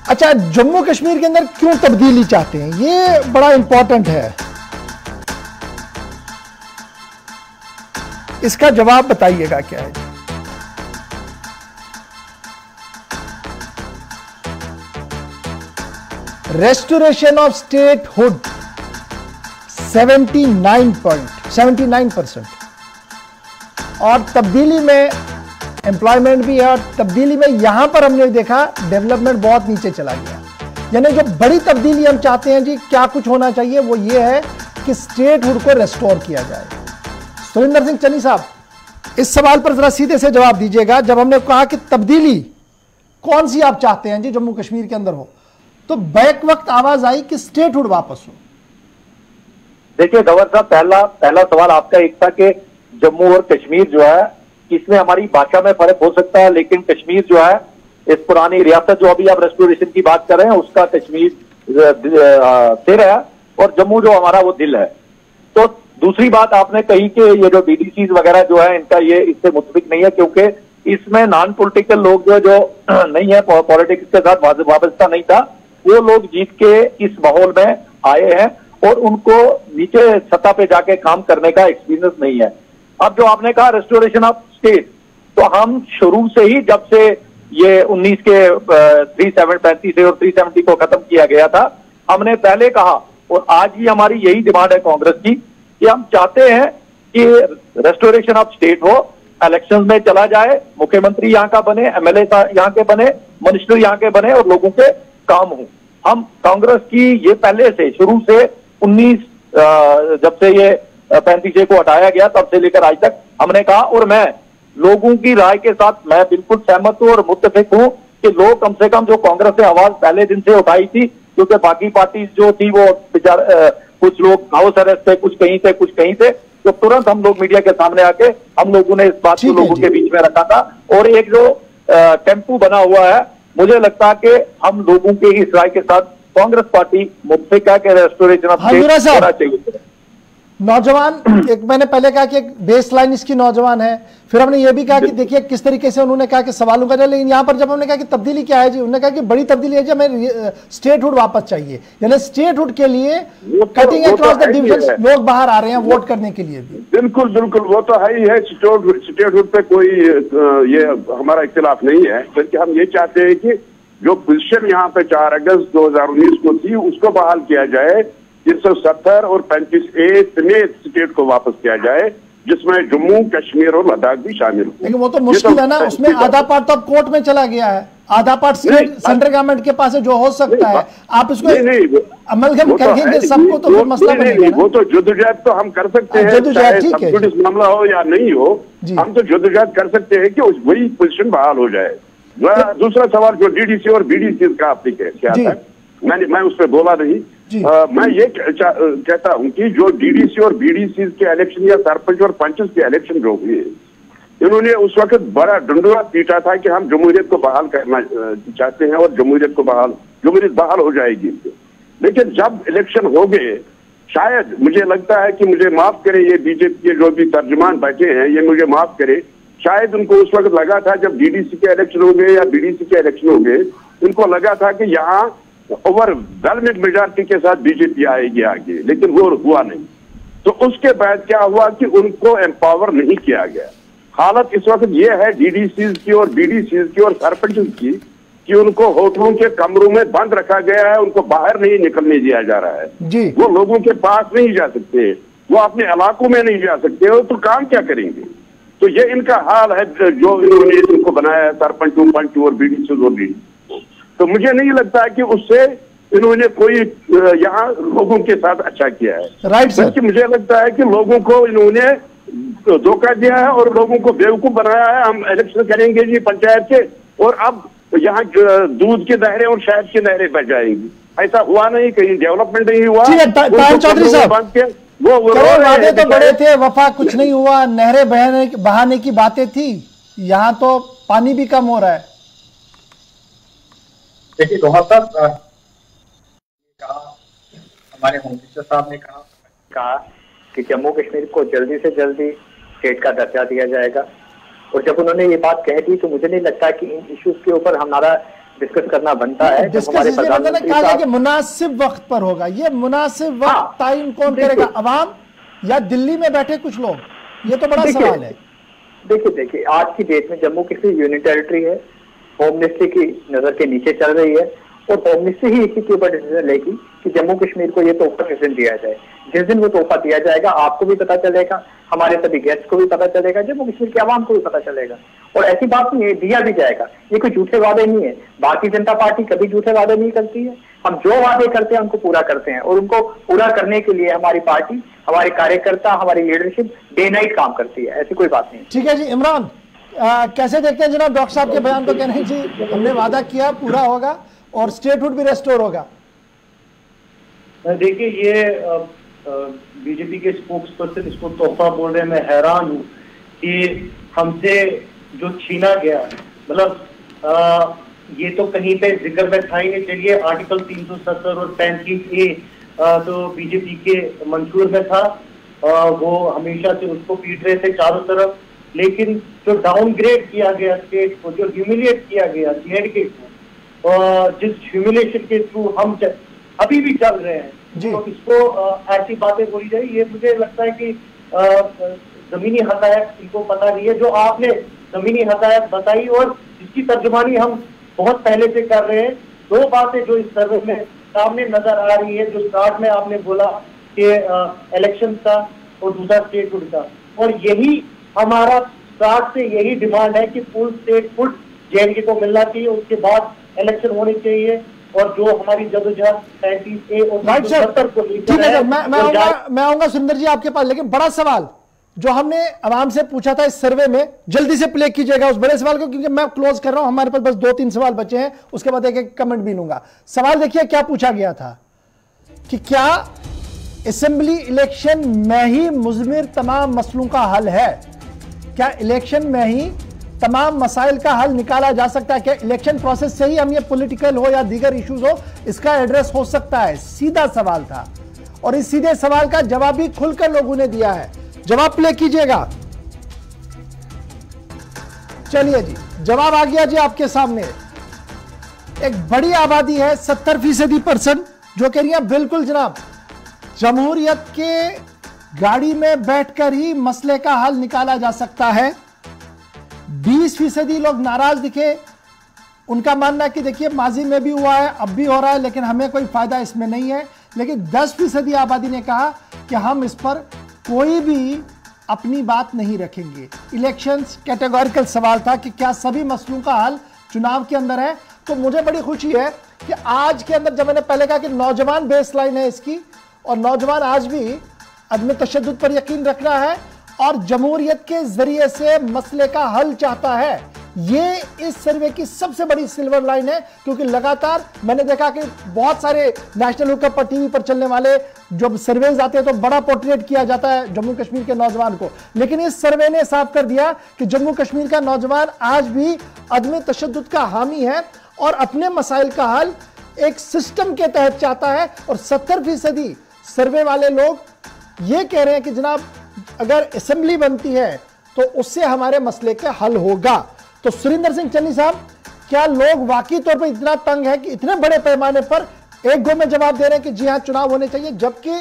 अच्छा, जम्मू कश्मीर के अंदर क्यों तब्दीली चाहते हैं, ये बड़ा इंपॉर्टेंट है, इसका जवाब बताइएगा क्या है। रेस्टोरेशन ऑफ स्टेटहुड 79%, और तब्दीली में एम्प्लॉयमेंट भी है, और तब्दीली में यहां पर हमने देखा डेवलपमेंट बहुत नीचे चला गया। यानी जो बड़ी तब्दीली हम चाहते हैं जी, क्या कुछ होना चाहिए, वो ये है कि स्टेटहुड को रेस्टोर किया जाए। सुरेंद्र सिंह चन्नी साहब, इस सवाल पर जरा सीधे से जवाब दीजिएगा। जब हमने कहा कि तब्दीली कौन सी आप चाहते हैं जी जम्मू कश्मीर के अंदर हो, तो बैक वक्त आवाज आई कि स्टेटहुड वापस हो। देखिए गवर्नर साहब, पहला सवाल आपका एक था कि जम्मू और कश्मीर जो है, इसमें हमारी भाषा में फर्क हो सकता है, लेकिन कश्मीर जो है, इस पुरानी रियासत जो अभी आप रेस्टोरेशन की बात कर रहे हैं, उसका कश्मीर सिर है और जम्मू जो हमारा वो दिल है। तो दूसरी बात आपने कही कि ये जो डीडीसी वगैरह जो है, इनका ये इससे मुतफिक नहीं है, क्योंकि इसमें नॉन पॉलिटिकल लोग जो नहीं है, पॉलिटिक्स के साथ वाबस्ता नहीं था, वो लोग जीत के इस माहौल में आए हैं। और उनको नीचे सतह पे जाके काम करने का एक्सपीरियंस नहीं है। अब जो आपने कहा रेस्टोरेशन ऑफ स्टेट, तो हम शुरू से ही जब से ये 19 के 335 और 370 को खत्म किया गया था, हमने पहले कहा और आज भी हमारी यही डिमांड है कांग्रेस की कि हम चाहते हैं कि रेस्टोरेशन ऑफ स्टेट हो, इलेक्शंस में चला जाए, मुख्यमंत्री यहाँ का बने, एमएलए यहाँ के बने, मिनिस्टर यहाँ के बने और लोगों के काम हो। हम कांग्रेस की ये पहले से शुरू से 19 जब से ये 35 को हटाया गया तब से लेकर आज तक हमने कहा, और मैं लोगों की राय के साथ मैं बिल्कुल सहमत हूं और मुत्तफिक हूं कि लोग कम से कम जो कांग्रेस ने आवाज पहले दिन से उठाई थी, क्योंकि बाकी पार्टी जो थी वो कुछ लोग हाउस अरेस्ट थे, कुछ कहीं थे कुछ कहीं थे, तो तुरंत हम लोग मीडिया के सामने आके हम लोगों ने इस बात को लोगों के बीच में रखा था। और एक जो टेम्पू बना हुआ है, मुझे लगता है कि हम लोगों के इस राय के साथ कांग्रेस पार्टी मुत्तफिक है कि रेस्टोरेशन ऑफ स्टेट होना चाहिए। नौजवान, एक मैंने पहले कहा कि एक बेस लाइन इसकी नौजवान है, फिर हमने ये भी कहा कि देखिए किस तरीके से उन्होंने कहा कि सवालों का, लेकिन यहाँ पर जब हमने कहा कि तब्दीली क्या है जी, उन्होंने कहा कि बड़ी तब्दीली है जी, हमें स्टेटहुड वापस चाहिए, यानी स्टेटहुड के लिए कटिंग अक्रॉस द डिविजन लोग बाहर आ रहे हैं वोट करने के लिए भी। बिल्कुल बिल्कुल, वो तो है ही है। स्टेटहुड पे कोई ये हमारा इख्तिलाफ नहीं है, बल्कि हम ये चाहते हैं कि जो पोजीशन यहाँ पे 4 अगस्त 2019 को थी उसको बहाल किया जाए, 370 और 35A समेत स्टेट को वापस किया जाए, जिसमें जम्मू कश्मीर और लद्दाख भी शामिल हो। लेकिन वो तो मुश्किल है ना, उसमें आधा पार्ट तो अब कोर्ट में चला गया है, आधा पार्ट सेंट्रल गवर्नमेंट के पास है जो हो सकता है, आप इसको अमलगम करेंगे सबको तो फिर मसला बनेगा ना। वो तो जुद्दोजहद तो हम कर सकते हैं, चाहे सब मामला हो या नहीं हो, हम तो जुद्दोजहद कर सकते हैं कि वही पोजीशन बहाल हो जाए। दूसरा सवाल जो डीडीसी और बीडीसी का आपने क्या था, मैं उस पर बोला नहीं। मैं ये कहता हूं कि जो डीडीसी और बीडीसी के इलेक्शन या सरपंच और पंचस के इलेक्शन जो हुए, इन्होंने उस वक्त बड़ा डंडोरा पीटा था कि हम जमहूरियत को बहाल करना चाहते हैं और जमहूरियत बहाल हो जाएगी। लेकिन जब इलेक्शन हो गए, शायद मुझे लगता है कि मुझे माफ करे ये बीजेपी के जो भी तर्जुमान बैठे हैं, ये मुझे माफ करे, शायद उनको उस वक्त लगा था जब डीडीसी के इलेक्शन हो गए या बीडीसी के इलेक्शन हो गए, उनको लगा था कि यहाँ ओवरवेलमिंग मेजॉरिटी के साथ बीजेपी आएगी आगे, लेकिन वो हुआ नहीं। तो उसके बाद क्या हुआ कि उनको एम्पावर नहीं किया गया। हालत इस वक्त ये है डीडीसी की और बीडीसी की और सरपंच की कि उनको होटलों के कमरों में बंद रखा गया है, उनको बाहर नहीं निकलने दिया जा रहा है जी। वो लोगों के पास नहीं जा सकते, वो अपने इलाकों में नहीं जा सकते हो, तो काम क्या करेंगे। तो ये इनका हाल है जो इन्होंने इनको बनाया है, सरपंचों पंच और बीडीसी और डीडीसी। तो मुझे नहीं लगता कि उससे इन्होंने कोई यहाँ लोगों के साथ अच्छा किया है, बल्कि मुझे लगता है कि लोगों को इन्होंने धोखा दिया है और लोगों को बेवकूफ बनाया है। हम इलेक्शन करेंगे जी पंचायत के, और अब यहाँ दूध के दायरे और शहद के दायरे बच जाएंगी। ऐसा हुआ नहीं, कहीं डेवलपमेंट नहीं हुआ। चौधरी साहब, वो वादे तो बड़े थे, वफा कुछ नहीं हुआ, नहरें बहाने की बातें थी, यहाँ तो पानी भी कम हो रहा है। देखिए गौहर साहब, कहा हमारे होम मिनिस्टर साहब ने कहा कि जम्मू कश्मीर को जल्दी से जल्दी स्टेट का दर्जा दिया जाएगा, और जब उन्होंने ये बात कह दी तो मुझे नहीं लगता कि इन इश्यूज के ऊपर हमारा डिस्कस करना बनता है। हमारे प्रधानमंत्री कहा कि मुनासिब वक्त पर होगा, ये मुनासिब वक्त टाइम कौन करेगा, अवाम या दिल्ली में बैठे कुछ लोग, ये तो बड़ा सवाल है। देखिए आज की डेट में जम्मू कश्मीर यूनियन टेरिटरी है, होम मिनिस्ट्री की नजर के नीचे चल रही है, और होम मिनिस्ट्री ही इसी के ऊपर डिसीजन लेगी कि जम्मू कश्मीर को ये तोहफा किस दिन दिया जाए। जिस दिन वो तोहफा दिया जाएगा आपको भी पता चलेगा, हमारे सभी गेस्ट को भी पता चलेगा, जम्मू कश्मीर के आवाम को भी पता चलेगा। और ऐसी बात नहीं है, दिया भी जाएगा, ये कोई झूठे वादे नहीं है। भारतीय जनता पार्टी कभी झूठे वादे नहीं करती है, हम जो वादे करते हैं उनको पूरा करते हैं, और उनको पूरा करने के लिए हमारी पार्टी, हमारे कार्यकर्ता, हमारी लीडरशिप डे नाइट काम करती है, ऐसी कोई बात नहीं। ठीक है जी। इमरान, कैसे देखते हैं जनाब डॉक्टर साहब के बयान को, कह रहे हैं जी हमने वादा किया पूरा होगा और स्टेटहुड भी रेस्टोर होगा। देखिए ये बीजेपी के स्पोक्स पर्सन इसको तोहफा बोल रहे हैं, मैं हैरान हूँ कि हमसे जो छीना गया, मतलब ये तो कहीं पे जिक्र में था ही नहीं। चलिए आर्टिकल 370 और 35A तो बीजेपी के मंशूर में था, वो हमेशा से उसको पीट रहे थे चारों तरफ, लेकिन जो डाउनग्रेड किया गया स्टेट को, जो ह्यूमिलिएट किया गया जेएंडके को, और जिस ह्यूमिलेशन के थ्रू हम अभी भी चल रहे हैं, तो इसको ऐसी बातें बोली जाए, ये मुझे लगता है कि जमीनी हकायक इनको पता नहीं है। जो आपने जमीनी हकायक बताई और जिसकी तर्जुमानी हम बहुत पहले से कर रहे हैं, दो बातें जो इस सर्वे में सामने नजर आ रही है। जो स्टार्ट में आपने बोला कि इलेक्शन का और दूसरा स्टेटहुड का, और यही हमारा स्टार्ट से यही डिमांड है कि फुल स्टेटहुड जेएनके को मिलना चाहिए, उसके बाद इलेक्शन होने चाहिए। और जो हमारी जदोजहद 37A और 70 को ठीक है सर, मैं आऊंगा सुंदर जी आपके पास, लेकिन बड़ा सवाल जो हमने आवाम से पूछा था इस सर्वे में, जल्दी से प्ले कीजिएगा उस बड़े सवाल को, क्योंकि मैं क्लोज कर रहा हूं, हमारे पास बस 2-3 सवाल बचे हैं, उसके बाद एक एक कमेंट भी लूंगा। सवाल देखिए क्या पूछा गया था कि क्या असेंबली इलेक्शन में ही मुज़मिर तमाम मसलों का हल है? क्या इलेक्शन में ही तमाम मसाइल का हल निकाला जा सकता है? क्या इलेक्शन प्रोसेस से ही हम ये पॉलिटिकल हो या दीगर इश्यूज हो इसका एड्रेस हो सकता है? सीधा सवाल था, और इस सीधे सवाल का जवाब भी खुलकर लोगों ने दिया है। जवाब प्ले कीजिएगा। चलिए जी, जवाब आ गया जी आपके सामने। एक बड़ी आबादी है 70% जो कह रही है बिल्कुल जनाब, जमहूरियत के गाड़ी में बैठकर ही मसले का हल निकाला जा सकता है। 20% लोग नाराज दिखे, उनका मानना है कि देखिए माजी में भी हुआ है, अब भी हो रहा है, लेकिन हमें कोई फायदा इसमें नहीं है। लेकिन 10% आबादी ने कहा कि हम इस पर कोई भी अपनी बात नहीं रखेंगे। इलेक्शंस कैटेगोरिकल सवाल था कि क्या सभी मसलों का हल चुनाव के अंदर है। तो मुझे बड़ी खुशी है कि आज के अंदर, जब मैंने पहले कहा कि नौजवान बेसलाइन है इसकी, और नौजवान आज भी अदम तशद्दुद पर यकीन रख रहा है और जमहूरियत के जरिए से मसले का हल चाहता है। ये इस सर्वे की सबसे बड़ी सिल्वर लाइन है, क्योंकि लगातार मैंने देखा कि बहुत सारे नेशनल हुकअप पर, टीवी पर चलने वाले जब सर्वेज आते हैं तो बड़ा पोर्ट्रेट किया जाता है जम्मू कश्मीर के नौजवान को, लेकिन इस सर्वे ने साफ कर दिया कि जम्मू कश्मीर का नौजवान आज भी अदम तशद्दुद का हामी है और अपने मसाइल का हल एक सिस्टम के तहत चाहता है। और 70% सर्वे वाले लोग ये कह रहे हैं कि जनाब अगर असेंबली बनती है तो उससे हमारे मसले का हल होगा। तो सुरिंदर सिंह चन्नी साहब, क्या लोग वाकई तौर पर इतना तंग है कि इतने बड़े पैमाने पर एक गो में जवाब दे रहे हैं कि जी हां चुनाव होने चाहिए, जबकि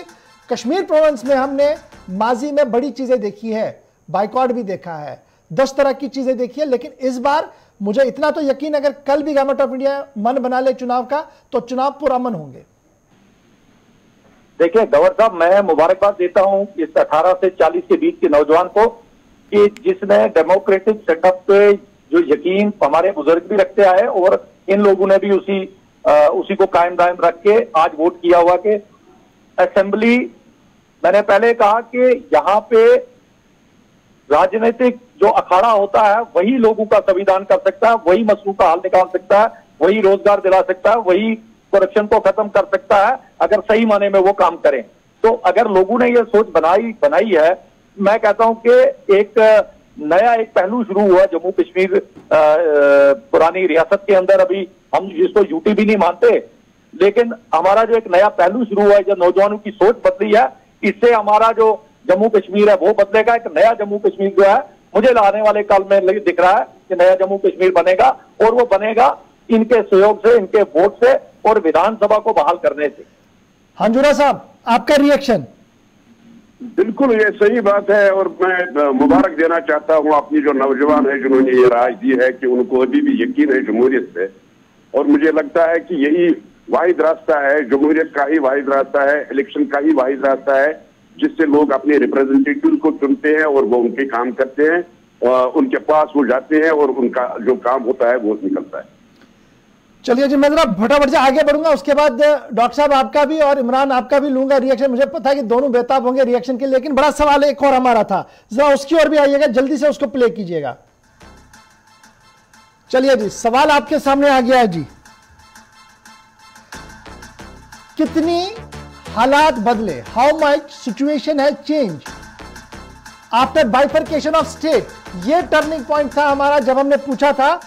कश्मीर प्रोविंस में हमने माजी में बड़ी चीजें देखी है, बाइकॉट भी देखा है, 10 तरह की चीजें देखी है, लेकिन इस बार मुझे इतना तो यकीन, अगर कल भी गवर्नमेंट ऑफ इंडिया मन बना ले चुनाव का तो चुनाव पुरअमन होंगे। देखिए गवर्नर साहब, मैं मुबारकबाद देता हूं इस 18 से 40 के बीच के नौजवान को कि जिसने डेमोक्रेटिक सेटअप पे जो यकीन हमारे बुजुर्ग भी रखते आए और इन लोगों ने भी उसी को कायम दायम रख के आज वोट किया हुआ कि असेंबली, मैंने पहले कहा कि यहाँ पे राजनीतिक जो अखाड़ा होता है वही लोगों का संविधान कर सकता है, वही मसलों का हल निकाल सकता है, वही रोजगार दिला सकता है, वही करप्शन को खत्म कर सकता है अगर सही माने में वो काम करें। तो अगर लोगों ने ये सोच बनाई है, मैं कहता हूं कि एक नया एक पहलू शुरू हुआ जम्मू कश्मीर पुरानी रियासत के अंदर। अभी हम जिसको यूटी भी नहीं मानते, लेकिन हमारा जो एक नया पहलू शुरू हुआ है, जो नौजवानों की सोच बदली है, इससे हमारा जो जम्मू कश्मीर है वो बदलेगा। एक नया जम्मू कश्मीर जो है मुझे आने वाले काल में दिख रहा है कि नया जम्मू कश्मीर बनेगा, और वो बनेगा इनके सहयोग से, इनके वोट से और विधानसभा को बहाल करने से। हंजुरा साहब, आपका रिएक्शन? बिल्कुल ये सही बात है, और मैं मुबारक देना चाहता हूं अपनी जो नौजवान है जिन्होंने ये राय दी है कि उनको अभी भी यकीन है जमहूरियत पे, और मुझे लगता है कि यही वाहिद रास्ता है, जमहूरियत का ही वाहिद रास्ता है, इलेक्शन का ही वाहिद रास्ता है, जिससे लोग अपने रिप्रेजेंटेटिव को चुनते हैं और वो उनके काम करते हैं, उनके पास वो जाते हैं और उनका जो काम होता है वो निकलता है। चलिए जी, मैं जरा फटाफट से आगे बढ़ूंगा, उसके बाद डॉक्टर साहब आपका भी और इमरान आपका भी लूंगा रिएक्शन। मुझे पता है कि दोनों बेताब होंगे रिएक्शन के, लेकिन बड़ा सवाल एक और हमारा था, जरा उसकी ओर भी आइएगा, जल्दी से उसको प्ले कीजिएगा। चलिए जी, सवाल आपके सामने आ गया है जी। कितनी हालात बदले, how much situation has change after bifurcation of state, ये टर्निंग पॉइंट था हमारा जब हमने पूछा था।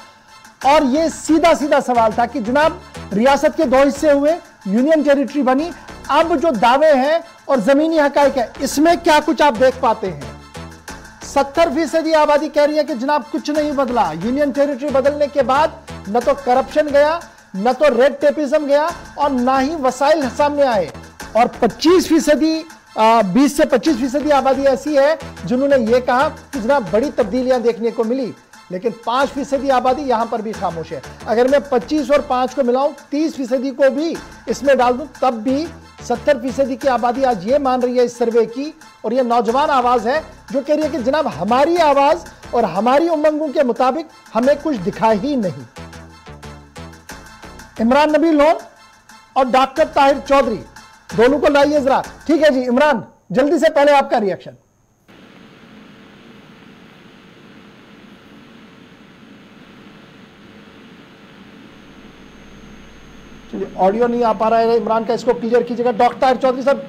और ये सीधा सीधा सवाल था कि जनाब रियासत के 2 हिस्से हुए, यूनियन टेरिटरी बनी, अब जो दावे हैं और जमीनी हकायक है इसमें क्या कुछ आप देख पाते हैं? 70% आबादी कह रही है कि जनाब कुछ नहीं बदला। यूनियन टेरिटरी बदलने के बाद न तो करप्शन गया, न तो रेड टेपिज्म गया, और ना ही वसाइल सामने आए। और 25% 20 से 25% आबादी ऐसी है जिन्होंने यह कहा कि जनाब बड़ी तब्दीलियां देखने को मिली, लेकिन 5% आबादी यहां पर भी खामोश है। अगर मैं 25 और 5 को मिलाऊं 30% को भी इसमें डाल दूं तब भी 70% की आबादी आज ये मान रही है इस सर्वे की, और ये नौजवान आवाज है जो कह रही है कि जनाब हमारी आवाज और हमारी उमंगों के मुताबिक हमें कुछ दिखा ही नहीं। इमरान नबी लोन और डॉक्टर ताहिर चौधरी दोनों को लाइए जरा। ठीक है जी इमरान, जल्दी से पहले आपका रिएक्शन। चलिए ऑडियो नहीं आ पा रहा है इमरान का, इसको क्लियर कीजिएगा। डॉक्टर ताहिर चौधरी साहब।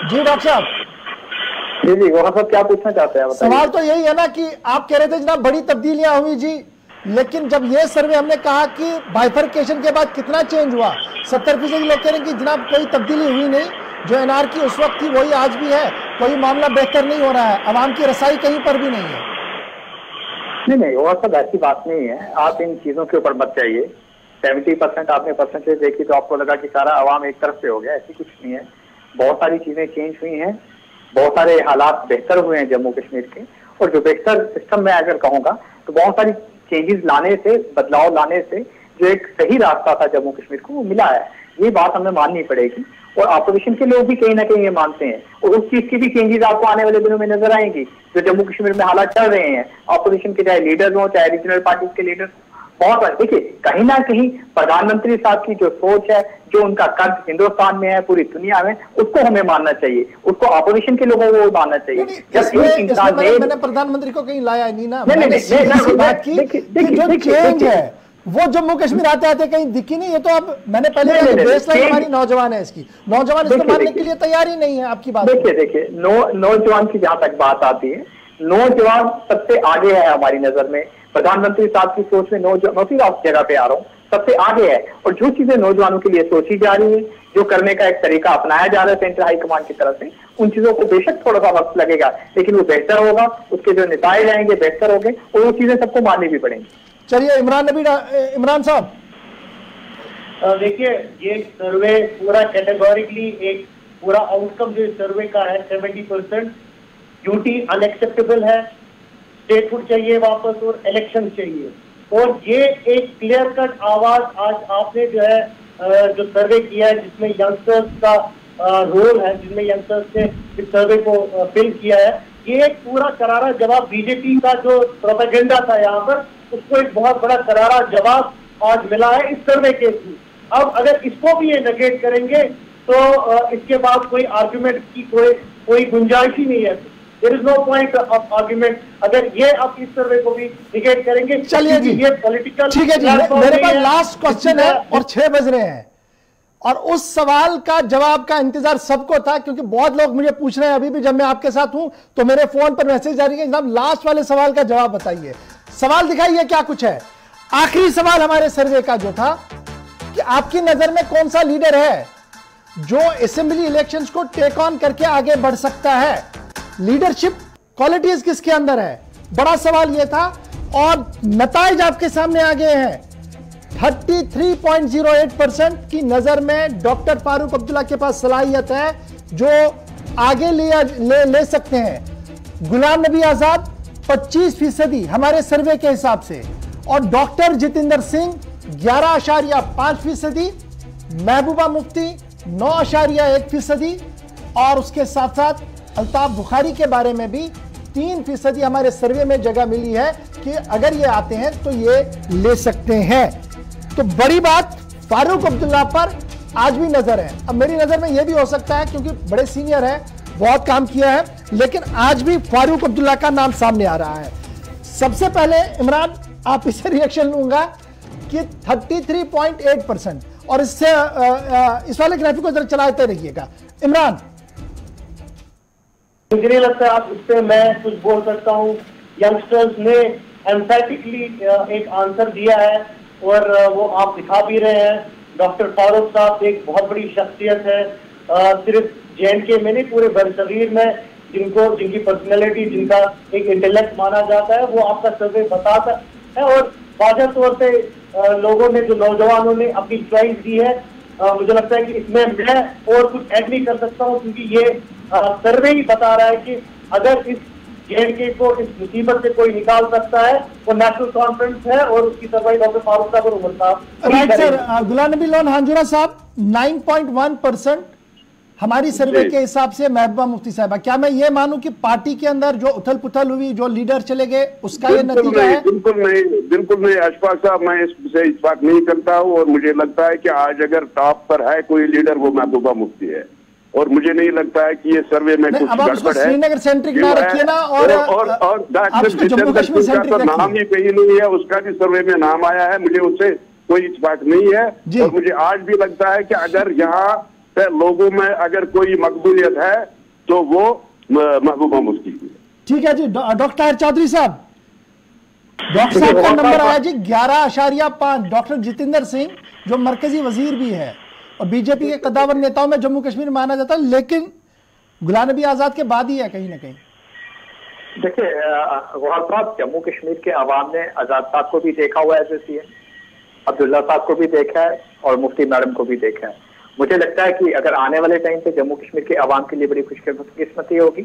जी डॉक्टर साहब। जी वहां पर क्या पूछना चाहते हैं? सवाल तो यही है ना कि आप कह रहे थे जनाब बड़ी तब्दीलियां हुई जी, लेकिन जब ये सर्वे हमने कहा कि बाइफरकेशन के बाद कितना चेंज हुआ, 70% लोग कह रहे हैं कि जनाब कोई तब्दीली हुई नहीं, जो एनआरकी उस वक्त थी वही आज भी है, कोई मामला बेहतर नहीं हो रहा है, अवाम की रसाई कहीं पर भी नहीं है। नहीं वो सब ऐसी बात नहीं है, आप इन चीजों के ऊपर मत जाइए। 70% आपने परसेंटेज देखी तो आपको लगा कि सारा अवाम एक तरफ से हो गया, ऐसी कुछ नहीं है। बहुत सारी चीजें चेंज हुई हैं, बहुत सारे हालात बेहतर हुए हैं जम्मू कश्मीर के, और जो बेहतर सिस्टम में अगर कहूँगा तो बहुत सारी चेंजेस लाने से, बदलाव लाने से जो एक सही रास्ता था जम्मू कश्मीर को वो मिला है, ये बात हमें माननी पड़ेगी। और अपोजिशन के लोग भी कहीं ना कहीं ये मानते हैं, और उस चीज की भी चेंजेस आपको आने वाले दिनों में नजर आएंगी जो जम्मू कश्मीर में हालात चल रहे हैं। अपोजिशन के चाहे लीडर्स हो चाहे रीजनल पार्टीज के लीडर्स, बहुत बार देखिए कहीं ना कहीं प्रधानमंत्री साहब की जो सोच है, जो उनका कर्ज हिंदुस्तान में है पूरी दुनिया में, उसको हमें मानना चाहिए, उसको अपोजिशन के लोगों को मानना चाहिए। जब एक इंसान मैंने प्रधानमंत्री को कहीं लाया नहीं ना, बात की जो चेंज है वो जम्मू कश्मीर आते आते कहीं दिखी नहीं। ये तो अब मैंने पहले बेसलाइन हमारी नौजवान है, इसकी नौजवान इसको मानने के लिए तैयार ही नहीं है। आपकी बात देखिए नौजवान की जहां तक बात आती है, नौजवान सबसे आगे है हमारी नजर में। प्रधानमंत्री साहब की सोच में नौजवान जगह पे आ रहा हूँ, सबसे आगे है। और जो चीजें नौजवानों के लिए सोची जा रही है, जो करने का एक तरीका अपनाया जा रहा है सेंट्रल हाई कमांड की तरफ से, उन चीजों को बेशक थोड़ा सा वक्त लगेगा, लेकिन वो बेहतर होगा, उसके जो निताइज आएंगे बेहतर होंगे, और वो चीजें सबको माननी भी पड़ेंगी। चलिए इमरान साहब। देखिए ये सर्वे पूरा कैटेगोरिकली एक पूरा आउटकम जो सर्वे का है 70% ड्यूटी अनएक्सेप्टेबल है, स्टेटहुड चाहिए वापस और इलेक्शन चाहिए। और ये एक क्लियर कट आवाज आज आपने जो है जो सर्वे किया है जिसमें यंगस्टर्स का रोल है, जिसमें यंगस्टर्स ने इस सर्वे को फिल किया है, ये एक पूरा करारा जवाब बीजेपी का जो प्रोपेगेंडा था यहाँ पर, उसको एक बहुत बड़ा करारा जवाब आज मिला है इस सर्वे के थ्रू। अब अगर इसको भी ये नेगेट करेंगे तो इसके बाद कोई आर्गुमेंट की कोई गुंजाइश ही नहीं है। There is no point of argument अगर ये आप इस सर्वे को भी निगेट करेंगे। चलिए जी, ये पॉलिटिकल, ठीक है जी, मेरे पास लास्ट क्वेश्चन है और 6 बज रहे हैं, और उस सवाल का जवाब का इंतजार सबको था, क्योंकि बहुत लोग मुझे पूछ रहे हैं अभी भी जब मैं आपके साथ हूं तो मेरे फोन पर मैसेज आ रही है जनाब लास्ट वाले सवाल का जवाब बताइए। सवाल दिखाइए क्या कुछ है। आखिरी सवाल हमारे सर्वे का जो था कि आपकी नजर में कौन सा लीडर है जो असेंबली इलेक्शंस को टेक ऑन करके आगे बढ़ सकता है, लीडरशिप क्वालिटीज किसके अंदर है, बड़ा सवाल यह था। और नताइज आपके सामने आ गए हैं। 33.08% की नजर में डॉक्टर फारूक अब्दुल्ला के पास सलाहियत है जो आगे ले सकते हैं। गुलाम नबी आजाद 25% हमारे सर्वे के हिसाब से, और डॉक्टर जितेंद्र सिंह 11.5%, महबूबा मुफ्ती 9.1%, और उसके साथ साथ अल्ताफ बुखारी के बारे में भी 3% हमारे सर्वे में जगह मिली है कि अगर ये आते हैं तो ये ले सकते हैं। तो बड़ी बात फारूक अब्दुल्ला पर आज भी नजर है। अब मेरी नजर में यह भी हो सकता है क्योंकि बड़े सीनियर है, बहुत काम किया है, लेकिन आज भी फारूक अब्दुल्ला का नाम सामने आ रहा है। सबसे पहले इमरान आप इसे रिएक्शन लूंगा कि 33.8%, और इससे इस वाले ग्राफिक को जरा चलाते रहिएगा इमरान। मुझे नहीं लगता आप इससे मैं कुछ बोल सकता हूँ। यंगस्टर्स ने एम्फेटिकली एक आंसर दिया है और वो आप दिखा भी रहे हैं। डॉक्टर फारूक साहब एक बहुत बड़ी शख्सियत है, सिर्फ JNK में नहीं पूरे बरसगीर में जिनकी पर्सनैलिटी, जिनका एक इंटेलेक्ट माना जाता है, वो आपका सर्वे बताता है। और वाज़ह तौर पे लोगों ने, जो नौजवानों ने अपनी चॉइस दी है, मुझे लगता है कि इसमें मैं और कुछ ऐड नहीं कर सकता हूँ, क्योंकि ये सर्वे ही बता रहा है कि अगर इस J&K को इस मुसीबत से कोई निकाल सकता है वो नेशनल कॉन्फ्रेंस है, और उसकी सरवाई डॉक्टर फारूक साहब और उमर साहब। राइट सर, गुलाम नबी लोन हांजुरा साहब, 9.1% हमारी सर्वे के हिसाब से महबूबा मुफ्ती साहबा, क्या मैं ये मानूं कि पार्टी के अंदर जो उथल पुथल हुई, जो लीडर चले गए, उसका ये नतीजा है? बिल्कुल नहीं अशफाक साहब, मैं इससे इत्तेफाक नहीं करता हूँ, और मुझे लगता है कि आज अगर टॉप पर है कोई लीडर वो महबूबा मुफ्ती है, और मुझे नहीं लगता है कि ये सर्वे में कुछ गड़बड़ है। श्रीनगर सेंट्रिक ना रखिए ना, और डॉक्टर जितेंद्र सिंह का तो नाम ही कहीं नहीं है, उसका भी सर्वे में नाम आया है, मुझे उससे कोई इत्तेफाक नहीं है। और मुझे आज भी लगता है कि अगर यहाँ पे लोगों में अगर कोई मकबूलियत है तो वो महबूबा मुफ्ती की। ठीक है जी। डॉक्टर चौधरी साहब, डॉक्टर साहब का नंबर आया जी 11.5। डॉक्टर जितेंद्र सिंह जो मरकजी वजीर भी है और बीजेपी के कद्दावर नेताओं में जम्मू कश्मीर माना जाता है, लेकिन गुलाम नबी आजाद के बाद ही है कहीं ना कहीं। देखिए गौहर साहब, जम्मू कश्मीर के अवाम ने आजाद साहब को भी देखा हुआ है एज ए सीएम, अब्दुल्ला साहब को भी देखा है और मुफ्ती मैडम को भी देखा है। मुझे लगता है कि अगर आने वाले टाइम पे जम्मू कश्मीर के अवाम के लिए बड़ी खुशकिस्मती होगी,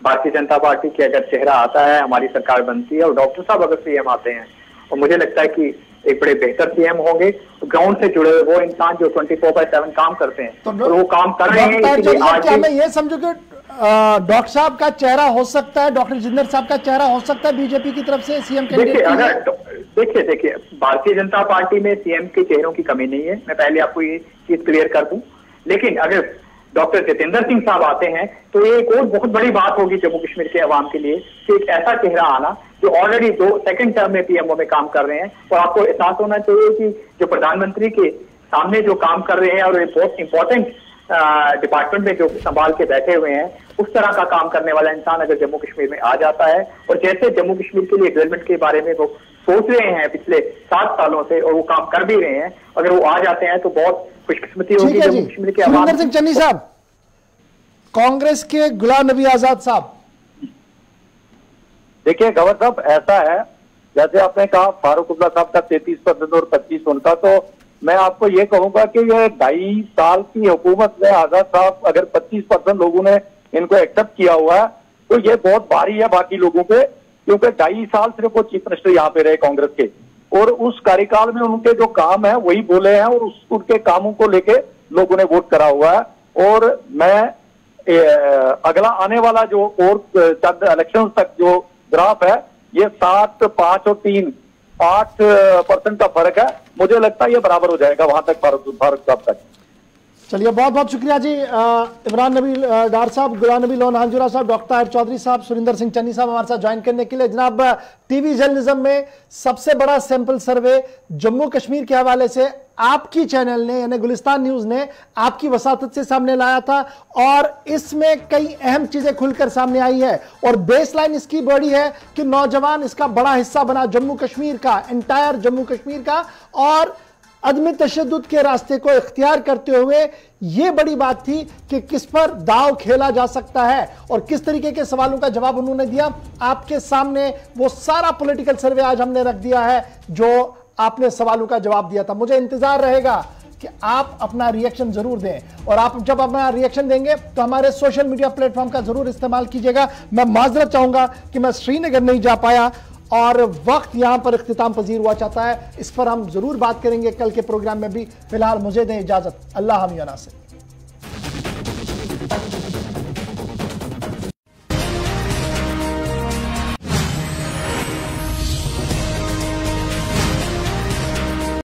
भारतीय जनता पार्टी के अगर चेहरा आता है, हमारी सरकार बनती है और डॉक्टर साहब अगर सीएम आते हैं, और मुझे लगता है कि एक बड़े बेहतर सीएम होंगे, ग्राउंड से जुड़े हुए वो इंसान जो 24/7 काम करते हैं, तो वो काम कर रहे हैं। क्या मैं ये समझू कि डॉक्टर साहब का चेहरा हो सकता है, डॉक्टर जितेंद्र साहब का चेहरा हो सकता है बीजेपी की तरफ से सीएम कैंडिडेट? देखिए भारतीय जनता पार्टी में सीएम के चेहरों की कमी नहीं है, मैं पहले आपको ये चीज क्लियर कर दूं। लेकिन अगर डॉक्टर जितेंद्र सिंह साहब आते हैं तो ये एक और बहुत बड़ी बात होगी जम्मू कश्मीर के अवाम के लिए कि एक ऐसा चेहरा आना जो ऑलरेडी 2 सेकंड टर्म में पीएमओ में काम कर रहे हैं। और आपको एहसास होना चाहिए कि जो प्रधानमंत्री के सामने जो काम कर रहे हैं और एक बहुत इंपॉर्टेंट डिपार्टमेंट में जो संभाल के बैठे हुए हैं, उस तरह का काम करने वाला इंसान अगर जम्मू कश्मीर में आ जाता है, और जैसे जम्मू कश्मीर के लिए डेवलपमेंट के बारे में वो सोच रहे हैं पिछले 7 सालों से और वो काम कर भी रहे हैं, अगर वो आ जाते हैं तो बहुत खुशकिस्मती होगी जम्मू कश्मीर के अवाम। सुरिंदर सिंह चन्नी साहब, कांग्रेस के गुलाम नबी आजाद साहब। देखिए गवर साहब, ऐसा है जैसे आपने कहा फारूक अब्दुल्ला साहब का 33% और 25 उनका, तो मैं आपको ये कहूंगा कि ये 2.5 साल की हुकूमत में आजाद साहब अगर 25% लोगों ने इनको एक्सेप्ट किया हुआ है तो ये बहुत भारी है बाकी लोगों पे, क्योंकि 2.5 साल सिर्फ वो चीफ मिनिस्टर यहाँ पे रहे कांग्रेस के, और उस कार्यकाल में उनके जो काम है वही बोले हैं और उनके कामों को लेके लोगों ने वोट करा हुआ है। और मैं अगला आने वाला जो और चंद इलेक्शन तक जो ग्राफ है, ये 7, 5 और 3, 8% का फर्क है। मुझे लगता है ये बराबर हो जाएगा वहां तक, फारूक साहब तक। चलिए, बहुत बहुत शुक्रिया जी। इमरान नबी डार साहब, गुलाम नबी लोन हांजुरा साहब, डॉक्टर चौधरी साहब, सुरिंदर सिंह चन्नी साहब हमारे साथ ज्वाइन करने के लिए। जनाब, टीवी जर्नलिज्म में सबसे बड़ा सैंपल सर्वे जम्मू कश्मीर के हवाले से आपकी चैनल ने यानी गुलिस्तान न्यूज ने आपकी वसातत से सामने लाया था, और इसमें कई अहम चीजें खुलकर सामने आई है। और बेसलाइन इसकी बड़ी है कि नौजवान इसका बड़ा हिस्सा बना जम्मू कश्मीर का, एंटायर जम्मू कश्मीर का, और अदम तशद्दुद के रास्ते को इख्तियार करते हुए यह बड़ी बात थी कि किस पर दाव खेला जा सकता है और किस तरीके के सवालों का जवाब उन्होंने दिया। आपके सामने वो सारा पॉलिटिकल सर्वे आज हमने रख दिया है जो आपने सवालों का जवाब दिया था। मुझे इंतजार रहेगा कि आप अपना रिएक्शन जरूर दें, और आप जब अपना रिएक्शन देंगे तो हमारे सोशल मीडिया प्लेटफॉर्म का जरूर इस्तेमाल कीजिएगा। मैं माजरत चाहूंगा कि मैं श्रीनगर नहीं जा पाया और वक्त यहां पर इख्तिताम पजीर हुआ चाहता है, इस पर हम जरूर बात करेंगे कल के प्रोग्राम में भी। फिलहाल मुझे दें इजाजत, अल्लाह हम या नासिर।